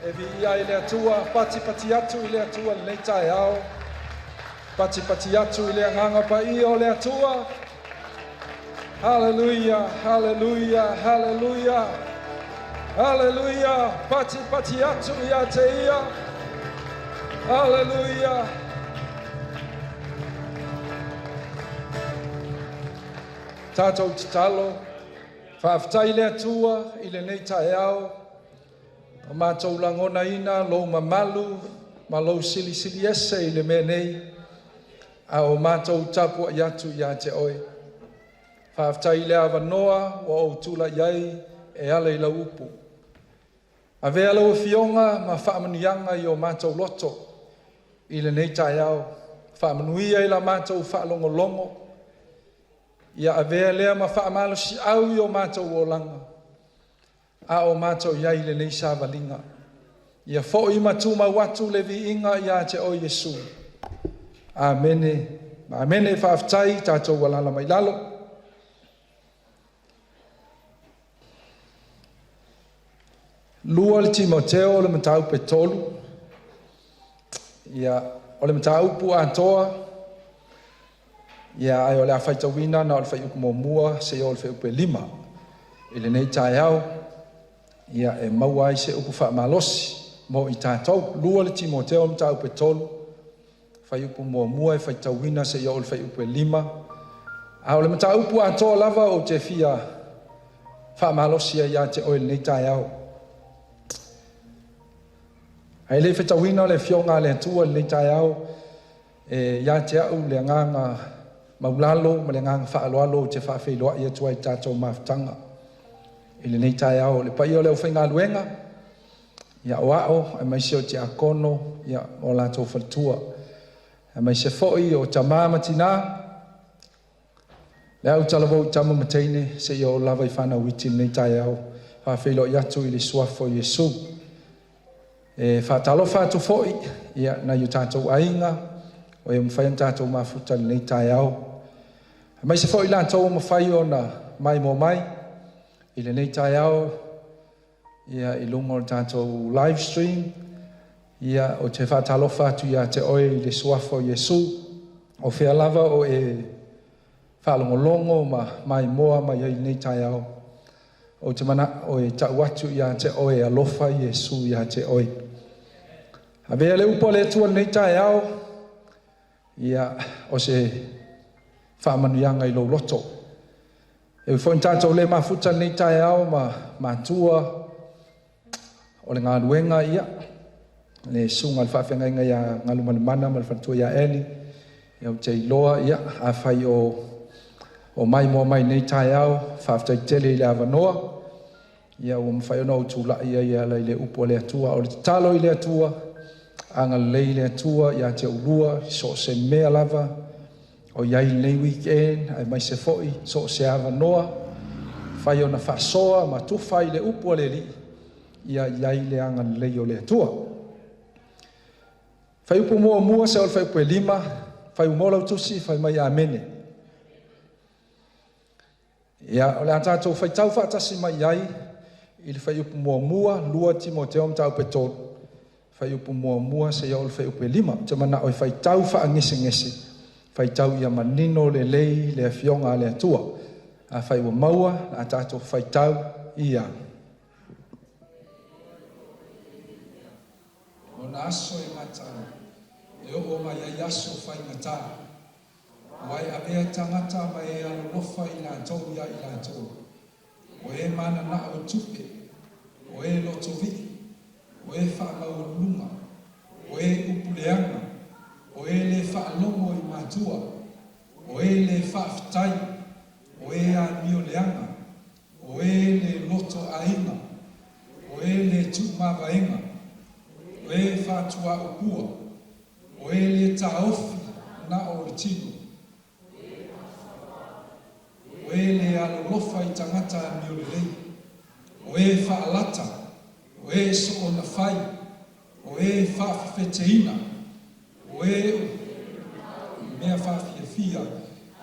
e vi ia ile atua pati atu ile atua le tai ao pati atu ile nganga pa I o le atua. Hallelujah, hallelujah, hallelujah, hallelujah. Pati atu ia te ia. Hallelujah. Tātou te talo, whaaftai le atua I le nei tae au, o mātou langona ina, lou mamalu, ma lou sili ese I le mea nei, a o mātou tapua I atu ia te oe. Whaaftai le awanoa, o au tula iai, e ale I lau upu. A vea lau fionga, ma whaamanuianga I o mātou loto, I le nei tae au, whaamanuia I la mātou whaalongolongo, ia avea lea ma whaamalo si au I o mātou o langa. A o mātou iai le nei sāwalinga. Ia fo I matu ma watu le vi inga ia te o Yesu. Amene. Amene whaaftai tātou walala mai lalo. Lua le Timoteo le matau pe tolu. Ia o le matau pu antoa. Ia ai o le awhaitawina na o le whaiuku mua se o le whaiuku 5. I le nei tae au. Ia e maua ai se upu whaamalosi mo I tātou. Lua le Timoteo le tau pe tolu. Whaiuku mua e whaitawina se o le whaiuku 5. A o le matau upu atoa lava o te fia whaamalosi ia te o le nei tae au. Ai le whaitawina le fionga le atua le nei tae au. Ia te au le nganga maulalo, ma le nganga whaaloalo te whaafeiloa ia tua I tātou mawhtanga. I le nei tae au, le pai o leo whainga luenga, ia o ao, ai mai se o te akono, ia o lātou whatua. Ai mai se foi o ta māmatina, le au talavou tama mateine, se I o lava I whana witi nei tae au, whaafeiloa ia tu I le suafo Yesu. E whaatalo whātu foi, ia na I tātou ainga, o e mwhai an tātou mafuta nei tae au. Mai se foi lātou mwhai o na mai mo mai, I le nei tae au, ia I lungo tātou live stream, ia o te whātalo whātu ia te oe I le suafo Yesu, o whea lava o e whaalongolongo ma mai moa mai ai nei tae au, o te mana o e tau atu ia te oe alofa Yesu ia te oe. A vea le upo le tua nei tae au, ia o se whaamanuianga I lo loto. E whoi tātou le mafuta nei tae au ma tua o le ngā ruenga ia. Le sunga le whawhenga inga ia ngalu manamana ma le whantua ia Eli. Ia o te iloa ia a whai o mai mua mai nei tae au, whawtai tele I le awanoa. Ia o mwhai ona o tūla ia le upo le atua. O le talo I le atua, anga lei le atua, ia te ulua, so se mea lava, o iai nei weekend, ai mai se foi, so se ava noa, whai ona whasoa, ma tu whai le upo le li, ia iai le anga lei o le atua. Whai upo mua se o le whai upo 5, whai umola utusi, whai mai amene. Ia o le atatou whai tau whaatasi mai iai, I le whai upo mua, lua Timoteo mtau petolu. Whai upu mua se ia o le whai upu 5. Te mana oi whai tau wha ngese. Whai tau ia manino le lei, le fionga le atua. A whai ua maua, a tātou whai tau ia. O na aso e matau, e o mai ai aso whai matau. Wai a mea tangata mai e alo lofa I la tau ia I la tau. O e mana na o tupe, o e loto viki. O e whaamaurunga, o e upuleanga, o e le whaalongo I mātua, o e le whaaftai, o e a mioleanga, o e le loto ainga, o e le tūmavaenga, o e whātua upua, o e le taofi na o le tino, o e le alolofa I tangata miolelei, o e whaalata, o e so na fai, o e whawhawheteina, o e mea whawhiawhia,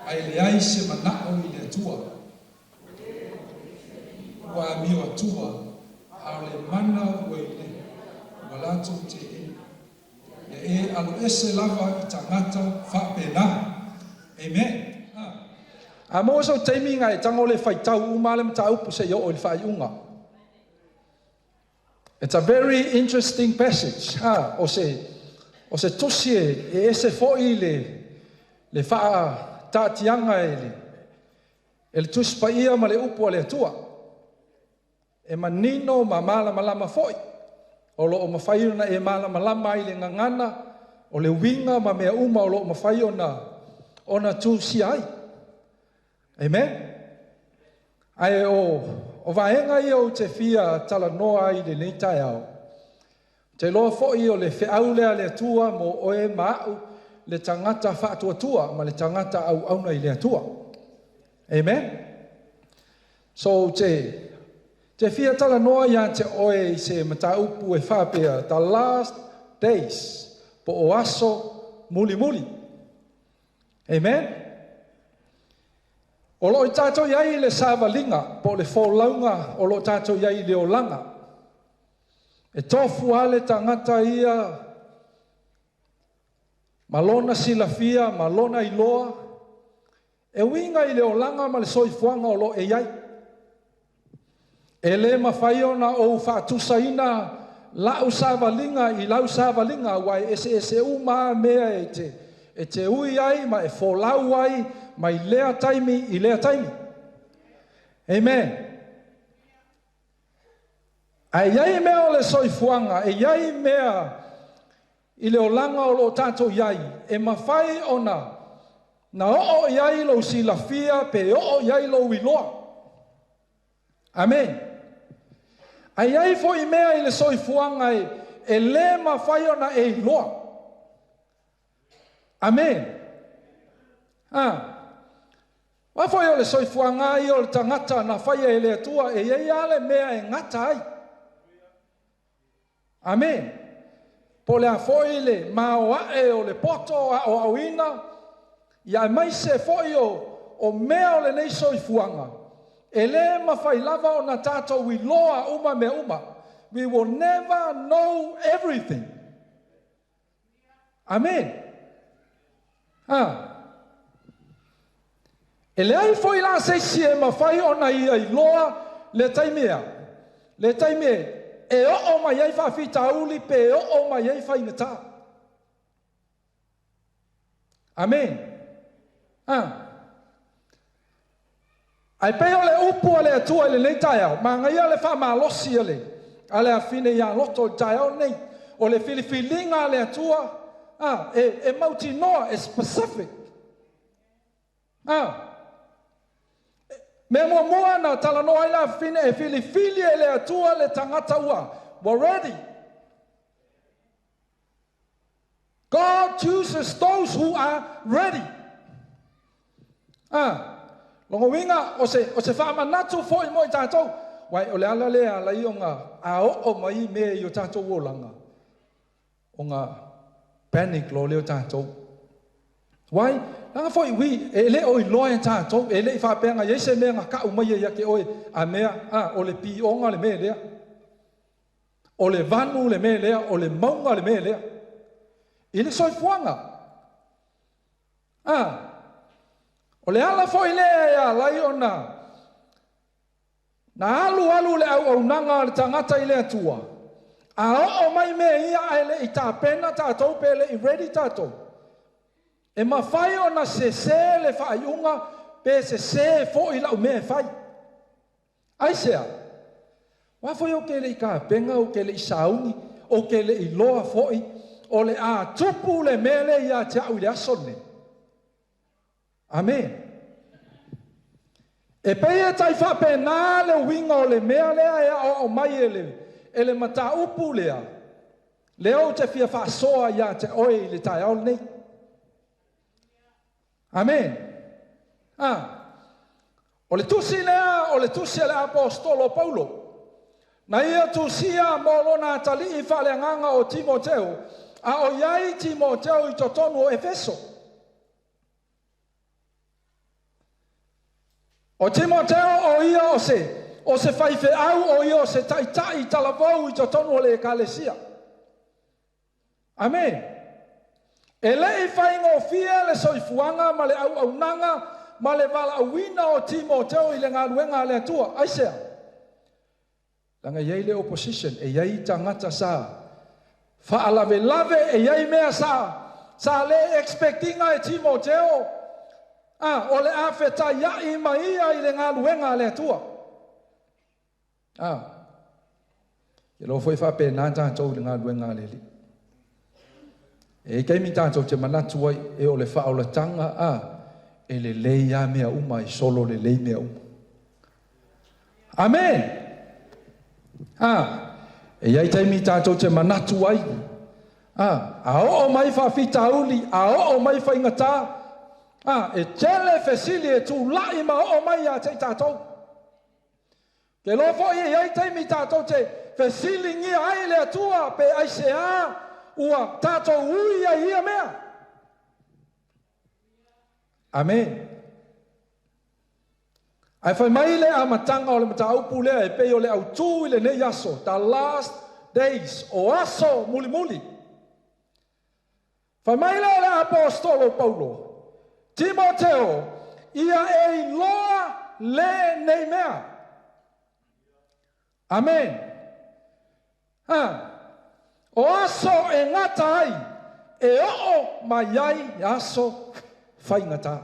ai le ai se manao I le atua. Wa mi o atua, a le mana o I le, walato te e alo ese lava I tangata whapena. Amen. A mo so taimi ngai tango le whaitau umale mta upu se yo o le whaiunga. It's a very interesting passage. O se tosie e ese foi le wha tātianga e le tuspa ia ma le upu le atua. E manino ma mala malama foi. O lo o mawhaiona e mala malama I le ngangana. O le winga ma mea uma o lo o mawhaiona ona tusi ai. Amen. Ai o vaenga ia o te fia tala noa I le neitai au. Te loa foi o le whiau lea le atua mo oe maau le tangata whaatua ma le tangata au auna I le atua. Amen. So te fia tala noa ia te oe I se mataupu e whapea the last days po o aso muli muli. Amen. O lo I tātou iai le sāwalinga po le wholaunga o lo tātou iai le olanga. E tofu ale tangata ia malona silafia, malona iloa. E winga I le olanga ma le soifuanga o lo e iai. E le mawhaiona o whaatusaina lau sāwalinga I lau sāwalinga wai ese uma mea e te ui ai ma e wholau ai ma I lea taimi I lea taimi. Amen. Ai iai mea o le soifuanga, e iai mea I le olanga o lo tātou iai, e mawhai ona na o iai lo silafia pe o iai lo wiloa. Amen. Ai iai fo I mea I le soifuanga e le mawhai ona e iloa. Amen. Wa foi o le soifuanga I o le tangata na whaia e le atua e iei ale mea e ngata ai. Amen. Po le a foi le maoa e o le poto o awina ia mai se foi o mea o le nei soifuanga. E le mawhai lava o na tātou I loa uma me uma. We will never know everything. Amen. E le ai foi la se sie mawhai o na I loa le taimea. Le taimea. E o mai ai whawhita uli pe o mai ai whaingata. Amen. Ai pe o le upu ale atua le nei tai au. Ma ngai ale wha malosi ale. Ale a fine ia loto tai au nei. O le filifilinga ale atua. E mauti noa e specific. Me mua na tala no ai la fine e filifili e le atua le tangata ua. We're ready. God chooses those who are ready. Longo winga o se whaamanatu fo I mo I tātou. Wai o le ala lea la I o ngā a o mai me I o tātou wolanga. O ngā panic lo leo tātou. Wai, nanga foi wi e le o I loa tātou e le I whapenga I se mea ngā ka umai ia ke oe a mea o le pi onga le mea lea. O le vanu le mea lea, o le maunga le mea lea. I le soifuanga. O le ala foi lea ia lai o na alu le au nanga le tangata I le atua. A o mai mea ia ai le I tā pena tātou pe le I ready tātou. E mawhai o na se le whaiunga pe se fo I lau mea whai. Ai sea. Wafoi o ke le I ka penga o ke le I saungi o ke le I loa foi o le a tupu le mele ia te au le asone. Amen. E peia tai whapena le winga o le mea lea ea o mai e le mata upu lea. Leo te fia whaasoa ia te oe I le tai au nei. Amen. O le tusi le apostolo Paulo. Na ia tusia mo lona tali I whaleanganga o Timoteo. A o iai Timoteo I totonu o Efeso. O Timoteo o ia o se whaife au o ia o se taitai talavau I totonu o le ekalesia. Amen. E lei whaingo fia le soifuanga ma le au nanga ma le wala awina o Timoteo i le ngā ruenga le atua. Aisea. Langa iei le opposition, e iei tangata sa. Whaalawe lave e iei mea sa. Sa le expectinga e Timoteo. O le awheta iai maia i le ngā ruenga le atua. E lo foi whape nā tātou le ngā ruenga le li. E keimi tātou te manatu ai e o le whaolatanga e le leia mea uma i solo le lei mea uma. Amen. E iai teimi tātou te manatu ai. A o mai whawhita uli, a o mai whaingatā. E tele fesili e tū lai ma o mai a te tātou. Ke lofo i iai teimi tātou te fesili ngia ai le atua pe aisea ua tātou ui a ia mea. Amen. Ai whai mai le amatanga o le mataupu lea e pei o le au tū i le nei aso. The last days o aso muli muli. Whai mai le le apostolo Paulo. Timoteo ia e loa le nei mea. Amen. O aso e ngata ai, e o mai ai aso whai ngata.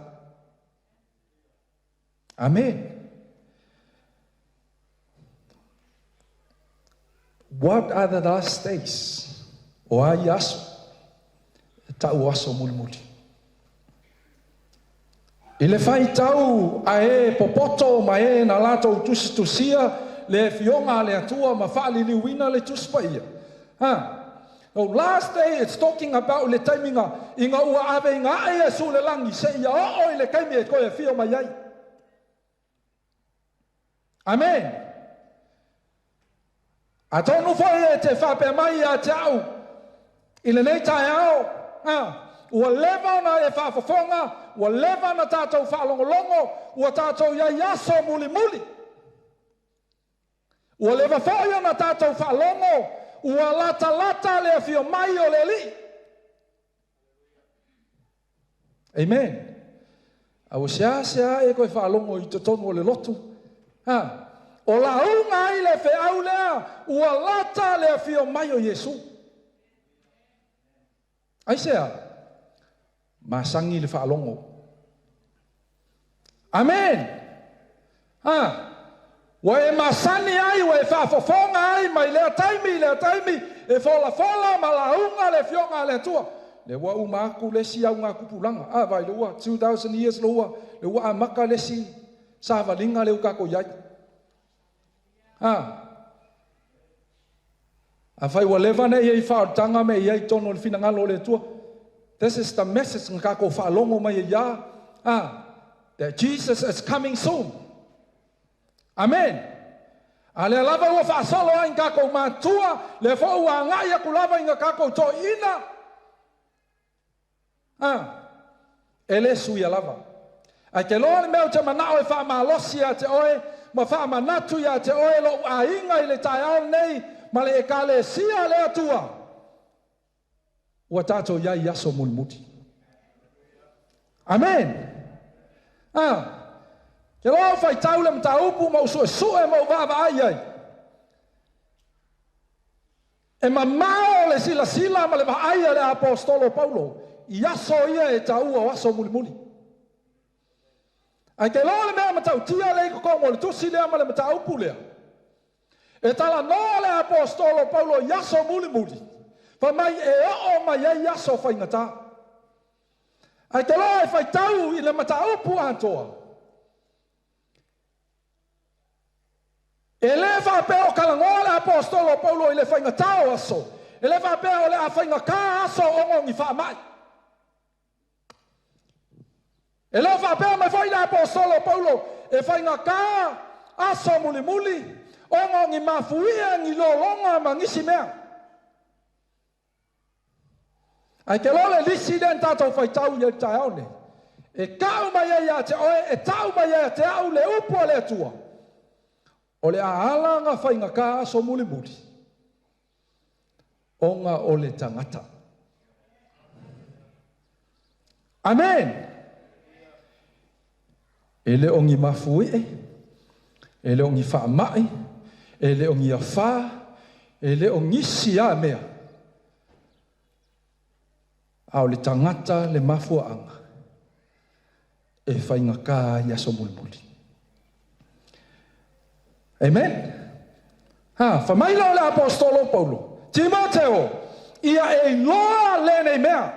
Amen. What are the last days? O ai aso, tau aso muli muli. I le whai tau a e popoto ma e na lato tusi tusia le fionga le atua ma whaali liwina le tuspa ia. So last day it's talking about le taiminga inga ua ave inga ae su le langi se ia o le kaimi e koe fio mai ai. Amen. A tonu fai e te whape mai a te au i le nei tae au. Ua lewa na e whaafafonga, ua lewa na tātou whaalongolongo, ua tātou iai aso muli muli. Ua lewa whaia na tātou whaalongo, ua lata lata le fio mai o le li. Amen. Au sea e koe whaalongo i te tonu o le lotu. O la unga i le whi au lea, ua lata le fio mai o Yesu. Aisea. Masangi le whaalongo. Amen. Wa e masani ai, wa e whaafofonga ai, mai lea taimi, e fola, ma la unga le fionga le tua. Le wa umaku le si au ngā kupulanga. Vai le ua, 2,000 years le ua, le ua amaka le si, sa valinga le ukako iai. A whai wa levane iei whaotanga me iei tono le finangalo le tua. This is the message ngako whaalongo mai ia. That Jesus is coming soon. Amen. A le lava ua whaasolo ai ngako mātua, le whau a ngai aku lava inga kako to ina. E le sui a lava. Ai ke loa le meo te manao e wha malosi a te oe, ma wha manatu a te oe lo a inga i le tai ao nei, ma le e ka le sia le atua. Ua tātou iai aso mulmuti. Amen. Ke loa whai tau le mta upu mau sue mau vava ai ai. E ma mao le sila ma le ai le apostolo Paulo. I aso ia e tau o aso mulmuli. Ai ke loa le mea matau tia le iko mo le tusi lea ma le mta upu lea. E tala no le apostolo Paulo i aso mulmuli. Pa mai e o mai ai aso whai ngata. Ai te loa e whai tau i le mata upu antoa. E le whapea o kalangoa le apostolo Paulo i le whai ngata o aso. E le whapea o le a whai ngaka aso o ngongi wha mai. E le whapea mai whai le apostolo Paulo e whai ngaka aso muli muli o ngongi mafuia ngi lolonga mangisi mea. Ai ke lole lisi den tātou whai tau i tai au ne. E kau mai a te oe, e tau mai a te au le upu a le atua. O le aala ngā whai ngā kā aso muli muli. O ngā o le tangata. Amen. Ele o ngi mafui ele o ngi whaamai, ele o ngi awha, ele o ngi sia mea. Au le tangata le mafuaanga, e whainga ka i aso mulimuli. Amen. Whamaila o le apostolo Paulo, Timoteo, ia e loa lene mea,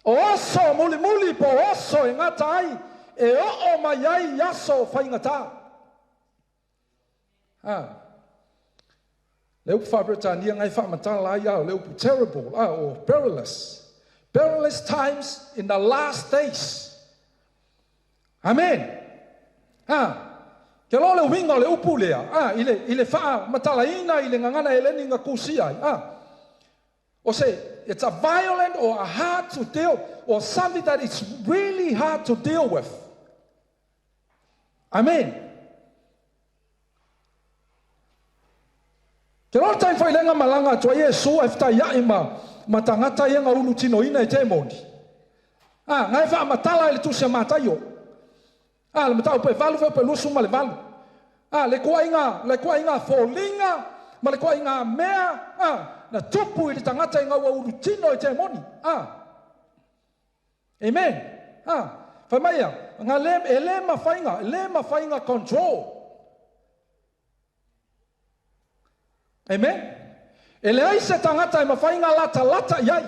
o oso mulimuli po oso e ngata ai, e o mai ai aso whainga ta. Leu Fabritania ngai whamatala ai au, leu terrible, or perilous. Perilous times in the last days. Amen. Ke lo le winga le upu lea. Ile wha matalaina, ile ngangana ele ninga kusia. Or say, it's a violent or a hard to deal, or something that it's really hard to deal with. Amen. Ke lo tai whai lenga malanga tua Yesu efta yaima matangata yenga ulu tino ina e te mondi. Ngai wha matala ele tusia matayo. Le matau pe valu pe lusu ma le valu. Le kua inga folinga, ma le kua inga mea, na tupu ili tangata inga wa ulu tino e te moni. Amen. Whamaya, ngā ele ma whainga control. Amen. Ele ai se tangata e ma whainga lata iai.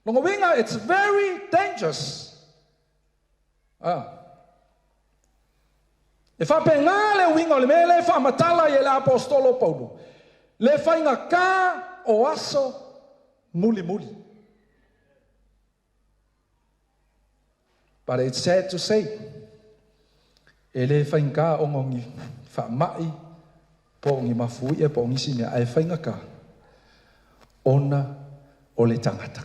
Longa winga, it's very dangerous. E whape ngā le winga o le mele whamatala i le apostolo Paulo. Le whainga ka o aso muli. But it's sad to say, ele whainga o ngongi whamai, po ngi mafui e po ngi sine ai whainga ka, ona o le tangata.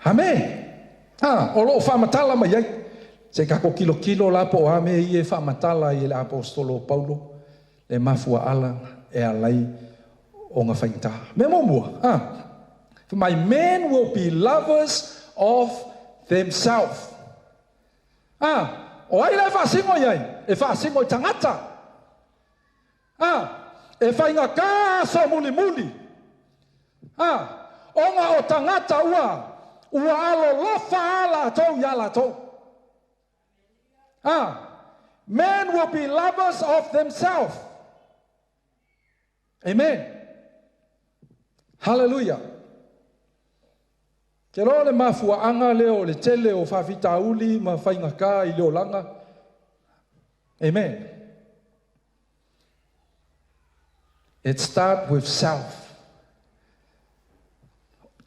Amen. O lo whamatala mai ai, se kako kilo la po ame i e whamatala i le apostolo Paulo, le mafua ala e alai o ngā whainta. Me momua, my men will be lovers of themselves. O ai le whaasingo iai, e whaasingo i tangata. E whainga ka so muli. Onga o tangata ua alo lofa ala tau yala tau. Men will be lovers of themselves. Amen. Hallelujah. Ke ro le mafuaanga leo le tele o whawhita uli ma whainga ka i leo langa. Amen. It starts with self.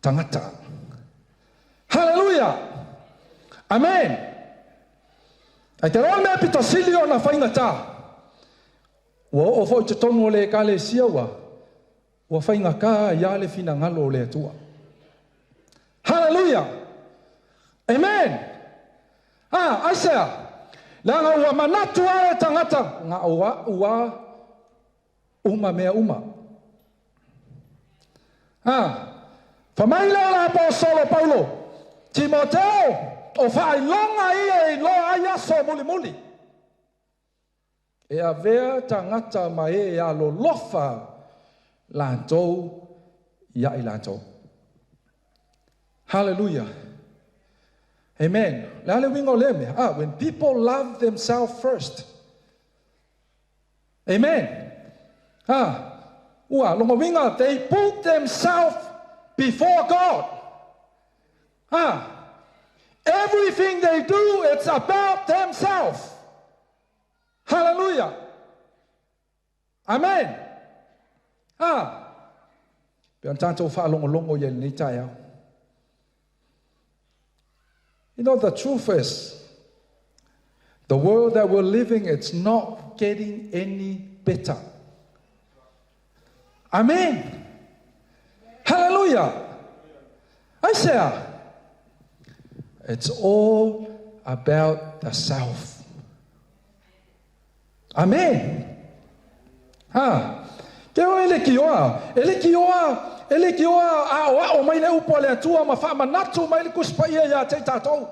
Tangata. Hallelujah. Amen. Ai te roa mea pita silio na whainga tā. Ua o fo te tono le ka le siaua. Ua whainga ka ia le fina ngalo le atua. Hallelujah. Amen. Aisea. Langa ua manatu ale tangata. Nga ua uma mea uma. Whamaila la apostolo Paulo. Timoteo. O whaai longa ia i loa ai aso muli. E a vea tangata mai e alo lofa lantou ia i lantou. Hallelujah. Amen. Lale wingo leme. When people love themselves first. Amen. Longa winga, they put themselves before God. Everything they do, it's about themselves. Hallelujah. Amen. You know, the truth is, the world that we're living, it's not getting any better. Amen. Hallelujah. I say, it's all about the self. Amen. Ele kioa Ele ki o mai le upo le atua ma wha manatu mai le kuspa ia te tātou.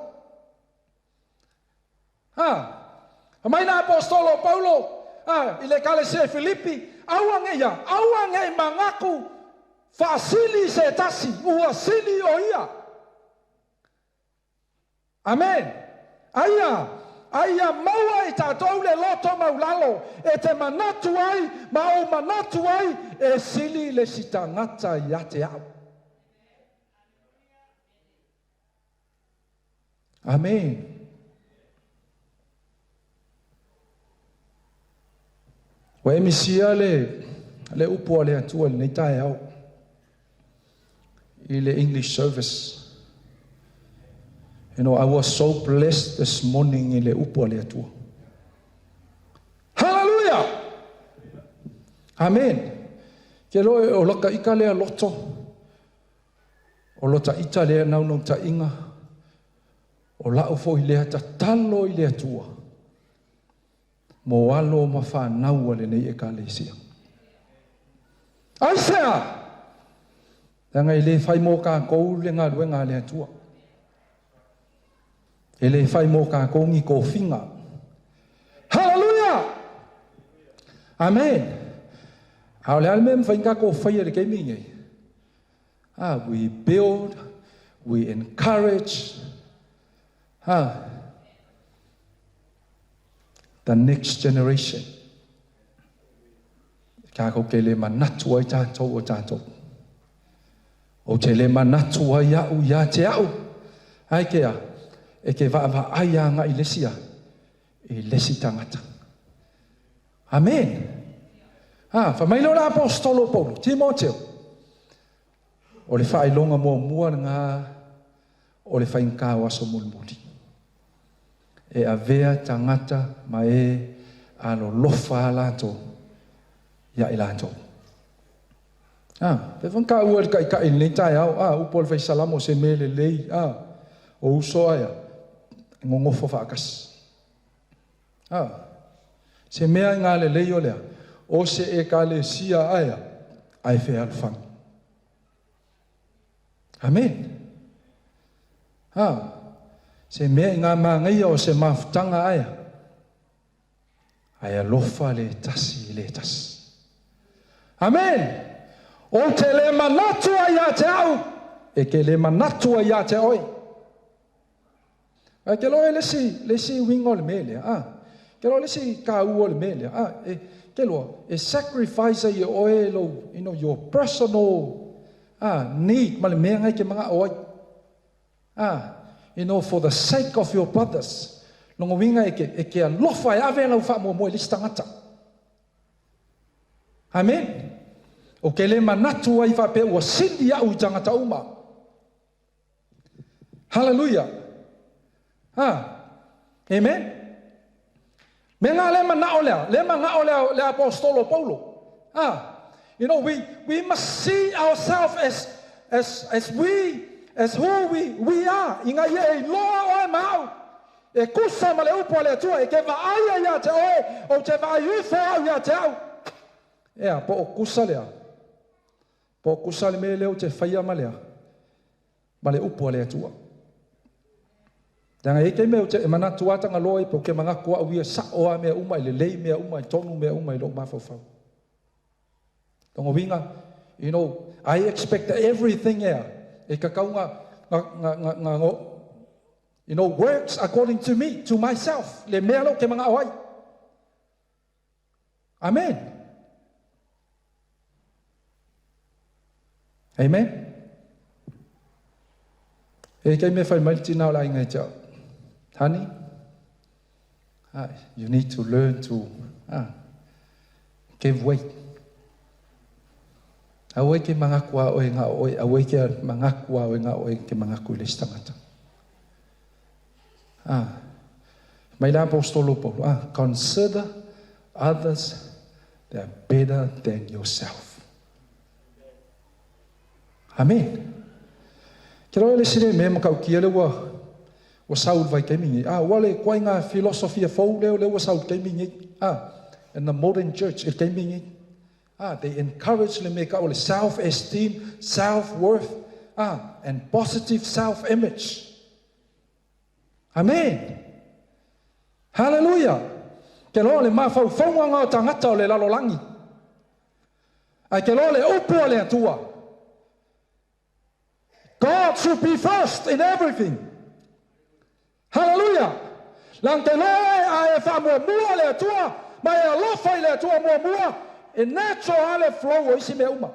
Mai na apostolo Paulo, i le kale se Filipi, auange mangaku, whaasili se tasi, uasili o ia. Amen. Aia maua i tātou le loto maulalo, e te manatu ai, o manatu ai, e sili le sitangata ia te au. Amen. Wa emisia le upo le atua le tai au i le English service. You know, I was so blessed this morning i le upo le atua. Hallelujah! Amen. Ke loe o laka ika lea loto. O lota ita lea naunau ta inga. O lau fo i lea ta talo i le atua. Mo alo ma whanau ale nei e ka le sia. Aisea! Tanga i le whai mō ka kou le ngā ruenga le atua. E le whai mō ka kou ngi ko whinga. Hallelujah! Amen. Ao le alme mwhainga ko whai le keimingi. We build, we encourage, the next generation. Ka ko ke le manatu ai tātou o tātou. O te le manatu ai au ia te au. Ai kea, e ke wa ai anga i lesia, i lesi tangata. Amen. Whamailo la apostolo Paulo, Timoteo. O le whailonga mua ngā, o le whainka o aso mulmuli. E avea tangata ma e alo lofa alato ia ilato. Pe vanka ua ka i nei tai au, upo le whaisalamo se mele lei, o uso aia, ngongofo whaakas. Se mea ngā le lei o lea, o se e ka le sia aia, ai whea alwhang. Amen. Se mea ngā māngai o se mafutanga aia. Aia lofa le tasi le tasi. Amen. O te le manatu a ia te au. E ke le manatu a ia te oi. Ke loe lesi wingo le mele. Ke loe lesi ka ua le mele. Ke loe, e sacrifice i oe lo, your personal need. Ma le mea ngai ke mga oi. For the sake of your brothers. Longo winga e ke alofa e ave lau wha mua lisi tangata. Amen. O ke le manatu ai wha pe ua sindi au i tangata uma. Hallelujah. Amen. Me ngā le mana o lea, le apostolo Paulo. We must see ourselves as who we are. Inga ia e loa o e mau. E kusa ma le upo le atua. E ke vaaia ia te oe. O te vaaiufe au ia te au. Po o kusa lea. Po o kusa le me leo te whaia ma lea. Ma le upo le atua. Tanga e ke meo te manatu atanga loa po ke mga kua uia sa oa mea umai le lei mea umai tonu mea umai lo mafawhau. Tongo winga, I expect everything here. E kakaunga works according to me, to myself. Le mea lo ke mga awai. Amen. Amen. E kei me whai maiti nao lai ngai tau. Honey, you need to learn to give weight. Awai ke mga kua oe ngā oe, awai ke mga kua oe ngā oe ke mga kua les tangata. Mai la apostolo Paulo, consider others that are better than yourself. Amen. Kero ele sire me makau kia le wa saul vai ke mingi. Wale kwa ngā filosofia fau leo wa saul ke mingi. In the modern church, it ke mingi. They encourage le me ka o le self-esteem, self-worth, and positive self-image. Amen. Hallelujah. Ke lo le mafaufonga ngā tangata o le lalolangi. Ai ke lo le upu o le atua. God should be first in everything. Hallelujah. Lang ke lo e whamua le atua, mai e alofa i le atua mua, e natural ale flow o isi me uma.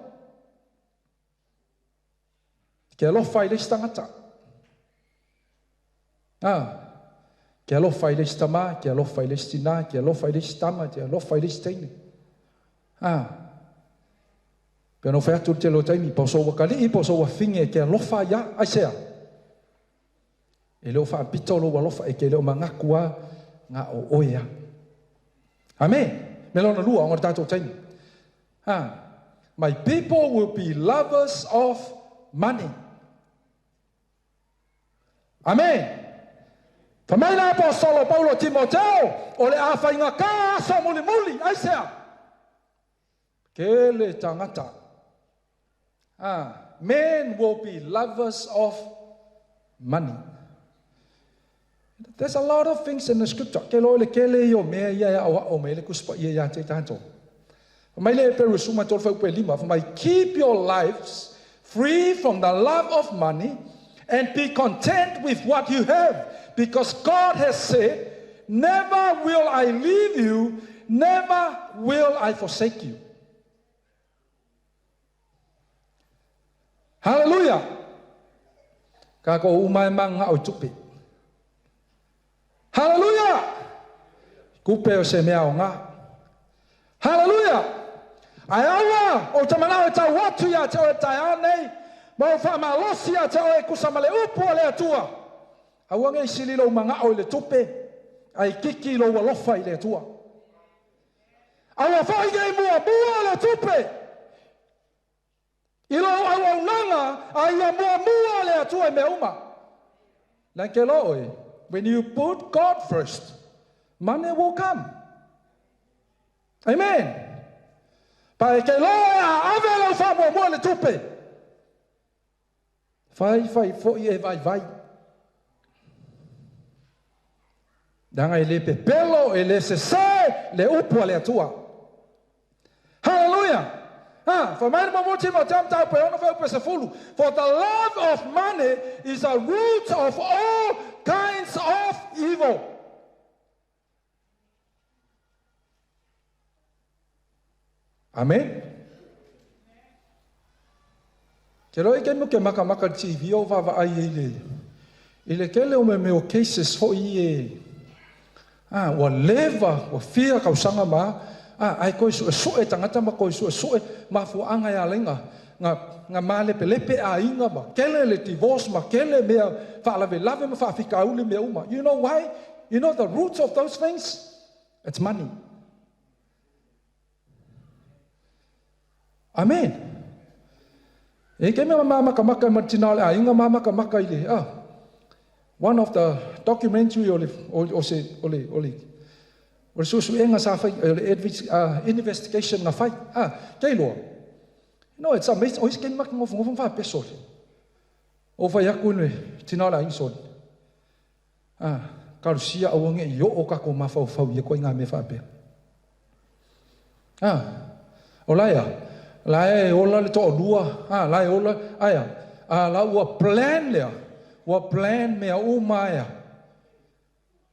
Ke alofa i le stangata. Ke alofa i le stama, ke alofa i le stina, ke alofa i le stama, ke alofa i le steine. Pe no fea te lo taimi, pa so wakali i pa so wafinge ke alofa ia, ai sea. E leo wha pito lo alofa e ke leo mangakua ngā o oea. Amen. Me lona lua o ngā tātou taimi. My people will be lovers of money. Amen. Tamai la apostolo Paulo Timoteo o le awhai ngā kā aso muli, ai sea. Ke le tangata. Men will be lovers of money. There's a lot of things in the scripture. Ke lo le kele yo mea ia o me le kuspa ia te tanto. Mai le perusuma tol fa upe lima. Mai keep your lives free from the love of money and be content with what you have. Because God has said, never will I leave you, never will I forsake you. Hallelujah. Kako umay mga o tupi. Hallelujah. Kupe o se mea o nga. Hallelujah. Ayawa o tamana o ta watu ya te o tayane, ma o fa malosi ya te o kusamale upo le atua. Awanga I sili lo mga o le tupe, ai kiki lo walofa I le atua. Awa whai gai mua le tupe. Ilo awa unanga, ai mua le atua me uma. Lanke loe, when you put God first, money will come. Amen. Pai ke loe a ave lo wha mua le tupe. Fai fo I vai. Danga le pepelo e le sese le upo le atua. Hallelujah. For the love of money is a root of all kinds of evil. Amen. Kero I kemu ke maka TV o vava ai ele. Ele kele o me o cases fo I wa leva, wa fia kausanga ma, ai koe su e tangata ma koe su e ma fuanga ya lenga, nga male pelepe a inga ma, kele le divorce ma, kele mea, lave ma fika uli mea uma. You know why? You know the roots of those things? It's money. Amen. E ke mea mama kamaka martinale a inga mama kamaka ile, one of the documentary ole susu enga sa fai investigation na fai kailo. You know it's amazing. Ois ken mak ngofong fa peso. O fa yaku ne tinala inson. Karusia awonge yo o ka ko mafa fa ye ko nga me fa pe. Olaya. Lai ola le to lua. Lai ola aya. La ua plan le. Wa plan mea umaya.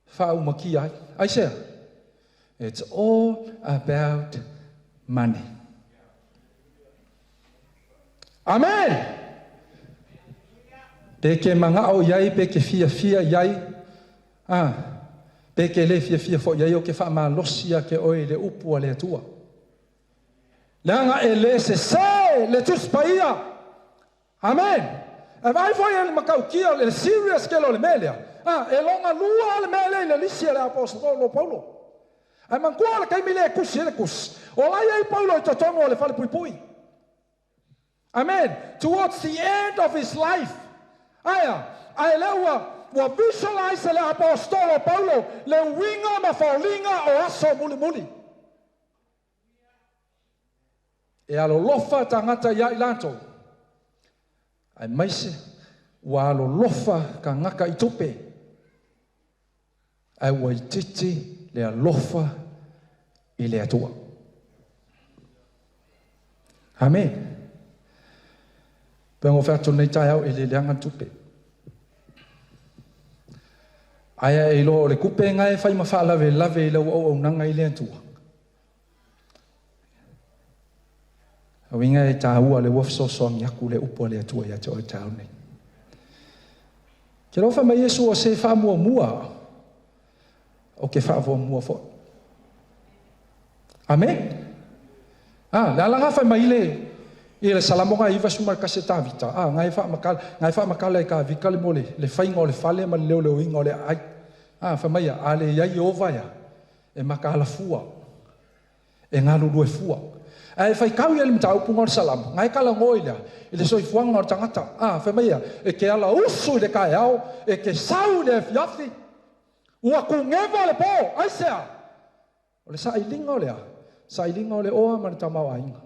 Fa umaki ai. I say, it's all about money. Amen. Peke manga o yai, peke fia yai. Peke le fia fo yai o ke fa ma losia ke oi le upu le tua. Langa ele se le tuspaia. Amen. Vai foi ele macau kia le serious ke lo le melia. E longa lua le melia le lisia le apostolo Paulo. Ai manquala kai mile kus. Olai ai Paulo to tongo le fale pui. Amen. Towards the end of his life. Ai lewa wa visualize le apostolo Paulo le winga ma faulinga o aso muli. e alo lofa tangata ia i lantou. Ai maise, ua alo lofa ka ngaka i tupe. Ai ua i titi le alofa i le atua. Amen. Pengo whātu nei tai au e le leanga tupe. Aia e lo le kupe ngai whai ma whaalave lave i lau au nanga i le atua. Awinga e tāua le wafsosoangi aku le upo le atua ia te o tāu nei. Ke rofa mai Yesu o se wha mua o ke wha mua fo. Amen. La langa whai mai le salamonga iwa sumar kase tāwita. Ngai wha makala e ka vika le mole, le whainga o le whale ma le leo inga o le ai. Wha mai a le iai o vaya, e makala fua, e ngālu lue fua. E whai kau ia le mta upunga o le salam, ngai kala ngoila, i le soifuanga o le tangata. Wha mai e ke ala usu i le kai au, e ke sau le fiafi, ua kungewa le po, aisea. O le sa ilinga o lea, sa ilinga o le oa ma le tamau ainga.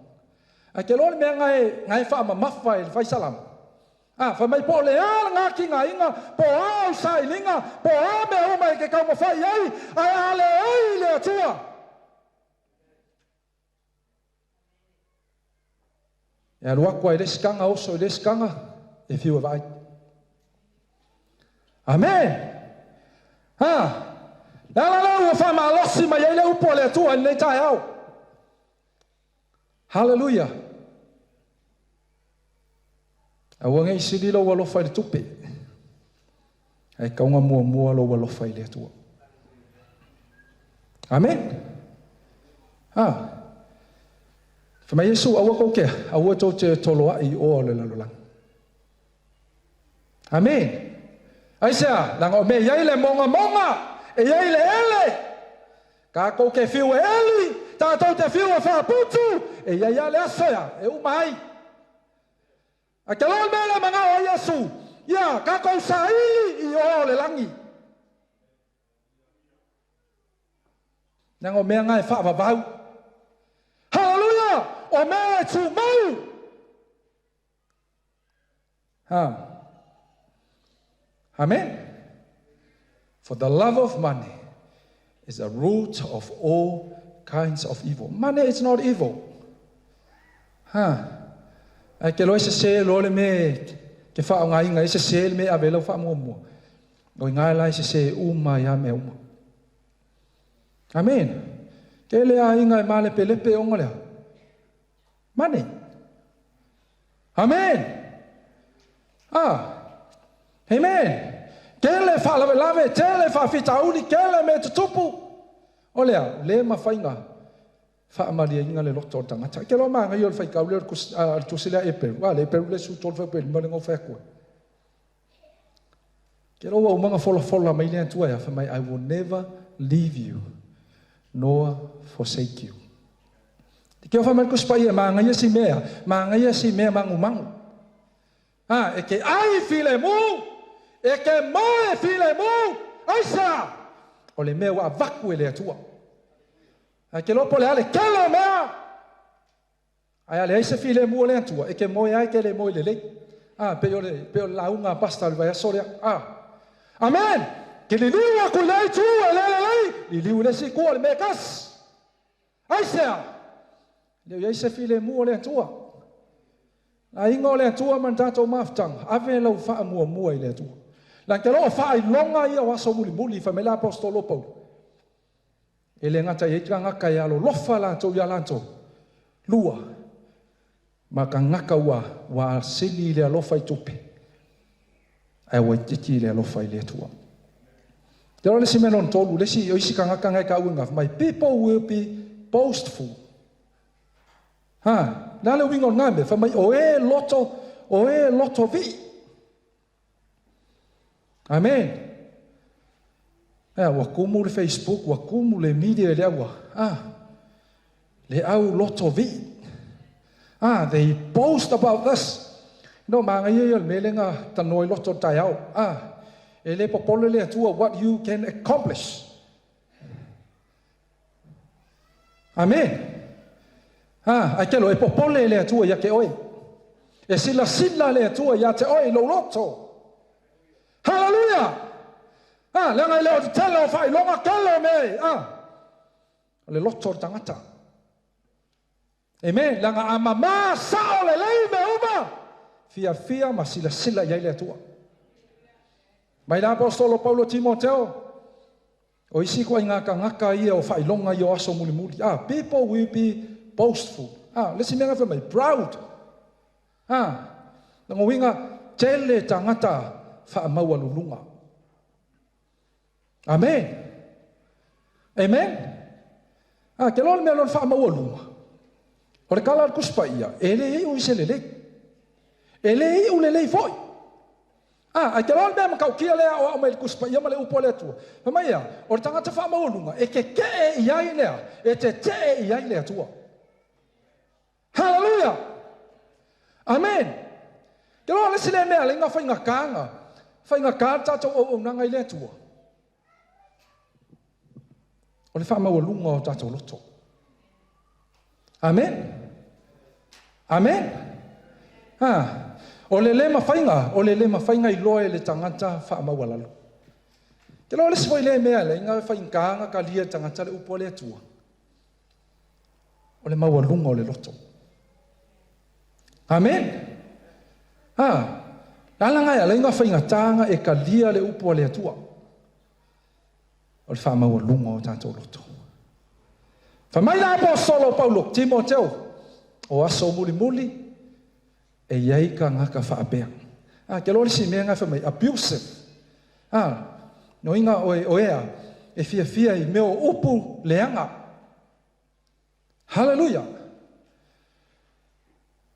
A ke lole mea ngai wha ma mawha e le whai salam. Wha mai po le ala ngā ki ngā inga, po au sa ilinga, po a mea uma e ke kau ma whai ai, ai ale ai le atua. E aluakua i leskanga oso i leskanga, e whiua vai. Amen. Lala lau wha ma losi mai ai le upo le atua i nei tai au. Hallelujah. Awanga i sili lo walofa i le tupe. Ai kaunga mua lo walofa i le atua. Amen. Whama Yesu awa koke, awa tau te toloa i o le lalolang. Amen. Aisea, langa o me iai le monga, e iai le ele. Ka koke fiu e eli, tātou te fiu e whaputu, e iai le asoia, e umai. A ke lol mele manga o Yesu, ia, ka kou sa ili i o le langi. Nang o mea ngai whaavavau. Hallelujah! O mea tu mau! Amen. For the love of money is the root of all kinds of evil. Money is not evil. Ai ke loe se lo le me ke wha o ngai inga se me avelo wha mua. O ngai lai se uma ia me uma. Amen. Ke le a inga ma le pelepe o ngalea. Money. Amen. Amen. Ke le wha lave, te le wha fitauli, ke le me tutupu. O lea, le ma whainga. Wha amaria inga le loto o tangata. Ke lo maa ngai o le whaikau le tusila e peru. Le peru le su tol wha peru, ma le ngau whakua. Ke lo wa umanga fola mai le antua ya, whamai, I will never leave you, nor forsake you. Ke o whamai kuspai e maa ngai si mea, mangu. E ke ai file mu, e ke moe file mu, aisa! O le mea wa vaku e le atua. Ke lopo le ale, ke lo mea! Ai ale aise file mu o le atua, e ke moe ai ke le moe le lei. Pe o launga pasta le vai asorea. Amen! Ke li liua ku lei tu e lei, li liu le si kua le mea kas. Aisea! Leo aise file mu o le atua. A inga o le atua man tatou maftanga, ave lau wha mua i le atua. Lan ke loa wha i longa ia o aso muli, wha me la apostolo Paul. E le ngata i eitra ngaka i alo lofa lantou ia lantou. Lua. Ma ka ngaka wa sili le alofa i tupe. Ai wa tiki le alofa i le atua. Te ro le si menon tolu, le si oisi ka ngaka ngai ka uinga. My people will be boastful. Nā le wingo ngame, whamai o e loto vi. Amen. Wa kumu le Facebook, wa kumu le media le awa. Le au loto vi. They boast about this. No, mga iyo melenga tanoi loto tayaw. Le popolo le atua what you can accomplish. Amen. Ai ke lo e popole le atua ia ke oe. E sila le atua ia te oe lo loto. Hallelujah. Le ngai leo te tele o whai longa kele me. Le loto tangata. Amen. Langa amama sao le lei me uma. Fia ma sila ia le atua. Mai la apostolo Paulo Timoteo. O isi ko ngaka ia o whai longa i o aso muli. People will be boastful. Lesi menga for me, proud. Nang winga tele tangata whaamaua lulunga. Amen. Amen. Ke lon me lon whaamaua lunga. O le kala kuspa ia, ele o ise lele. Ele o lele foi. Ke lon me makau kia lea o mai kuspa ia ma le upo le tua. Pamai ia, o le tangata whaamaua lunga, e ke e iai lea, e te e iai lea tua. Hallelujah. Amen. Ke lo le sile mea le nga whainga kanga. Whainga kāta tau o nanga i le tua. O le whaamaua lunga o tātou loto. Amen. Amen. O le lema whainga i loe le tangata whaamaua lalo. Ke lo le sifoi le mea le nga whainga kanga ka lia tangata le upo le tua. O le maua lunga o le loto. Amen. Lala ngai ala inga whainga tanga e ka lia le upo le atua. O le whaamaua lunga o tātou loto. Whamai la apostolo Paulo Timoteo o aso muli e iai ka ngaka whaapea. Ke lori si mea ngai whamai abusive. No inga o ea e fia i meo upu leanga. Hallelujah.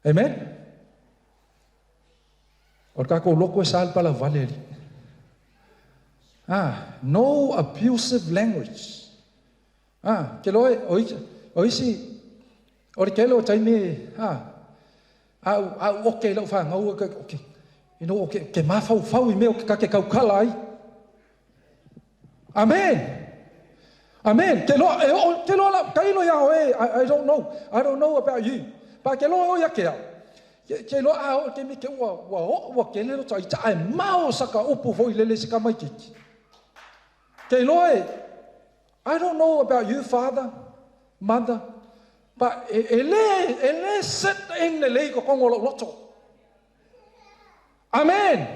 Amen. O kako loko e sal pala vale. No abusive language. Ke loe o isi o ke lo taimi oke lo fa ngau oke. Ino oke ke mafau i meo ke kau kalai. Amen. Amen. Ke lo la kaino ya oe I don't know about you. Pa ke lo o ya ke ke lo o ke mi ke wa ke le lo tai tai mau saka upu foi lele sika mai kiki. Ke lo I don't know about you, father, mother, but ele sit in the lake of Congo loto. Amen.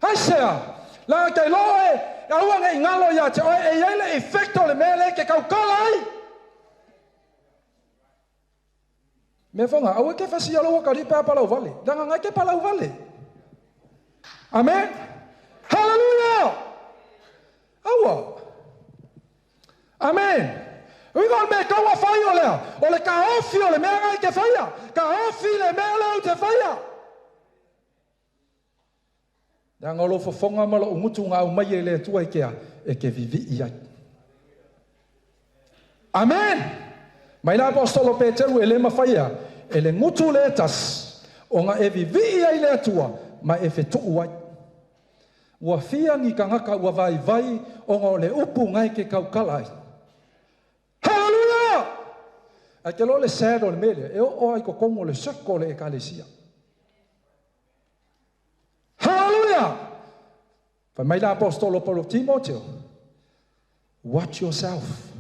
I say, la ke lo awanga ngalo ya te e ele effecto le mele ke kau kalai. Me fonga, awe ke fasi alo ka ri pa palau vale. Danga ngai ke palau vale. Amen. Hallelujah. Awa. Amen. We got me kawa fire le. O le ka ofi o le me ngai ke fire. Ka ofi le me le te fire. Danga lo fonga malo umutu nga mai le tu e ke vivi ia. Amen. Mai la apostolo Petero ele ma faia ele ngutu letas o nga e vivi ai le tua ma e fetu uai ua fia ngi kangaka ua vai o nga le upu ngai ke kaukalai. Hallelujah. A ke lo le sero le mele e o ai ko kongo le seko le ekalesia. Hallelujah. Fa mai la apostolo Paulo Timoteo, watch yourself.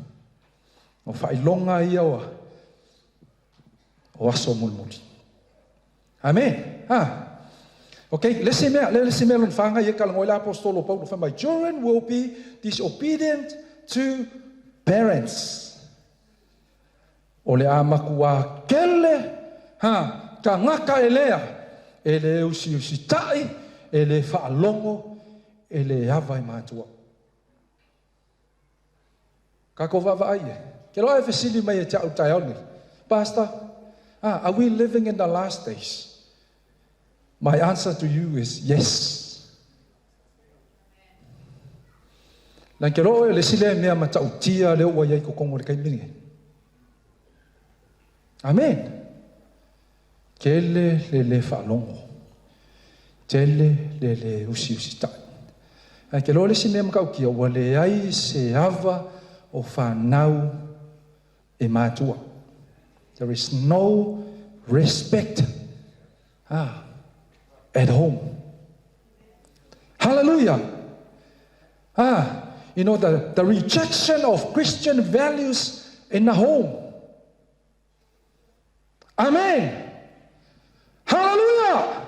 O fai longa ia o aso mulmuli. Amen. Okay, listen me lon fanga ia kalango ila apostolo Paulo fa my children will be disobedient to parents. O le amakua kele ka ngaka elea ele usi tai ele fa longo ele avai matua. Kako vava ai. Ke loa e fesili mai e tau tai auni. Pastor, are we living in the last days? My answer to you is yes. Lan ke loa e le sile mea ma tau tia leo wa iai kokongo le kaimingi. Amen. Kele le whalongo. Tele le usi tai. Lan ke loa le sile mea ma kau kia wa le ai se ava o whanau e mātua. There is no respect at home. Hallelujah. The rejection of Christian values in the home. Amen. Hallelujah.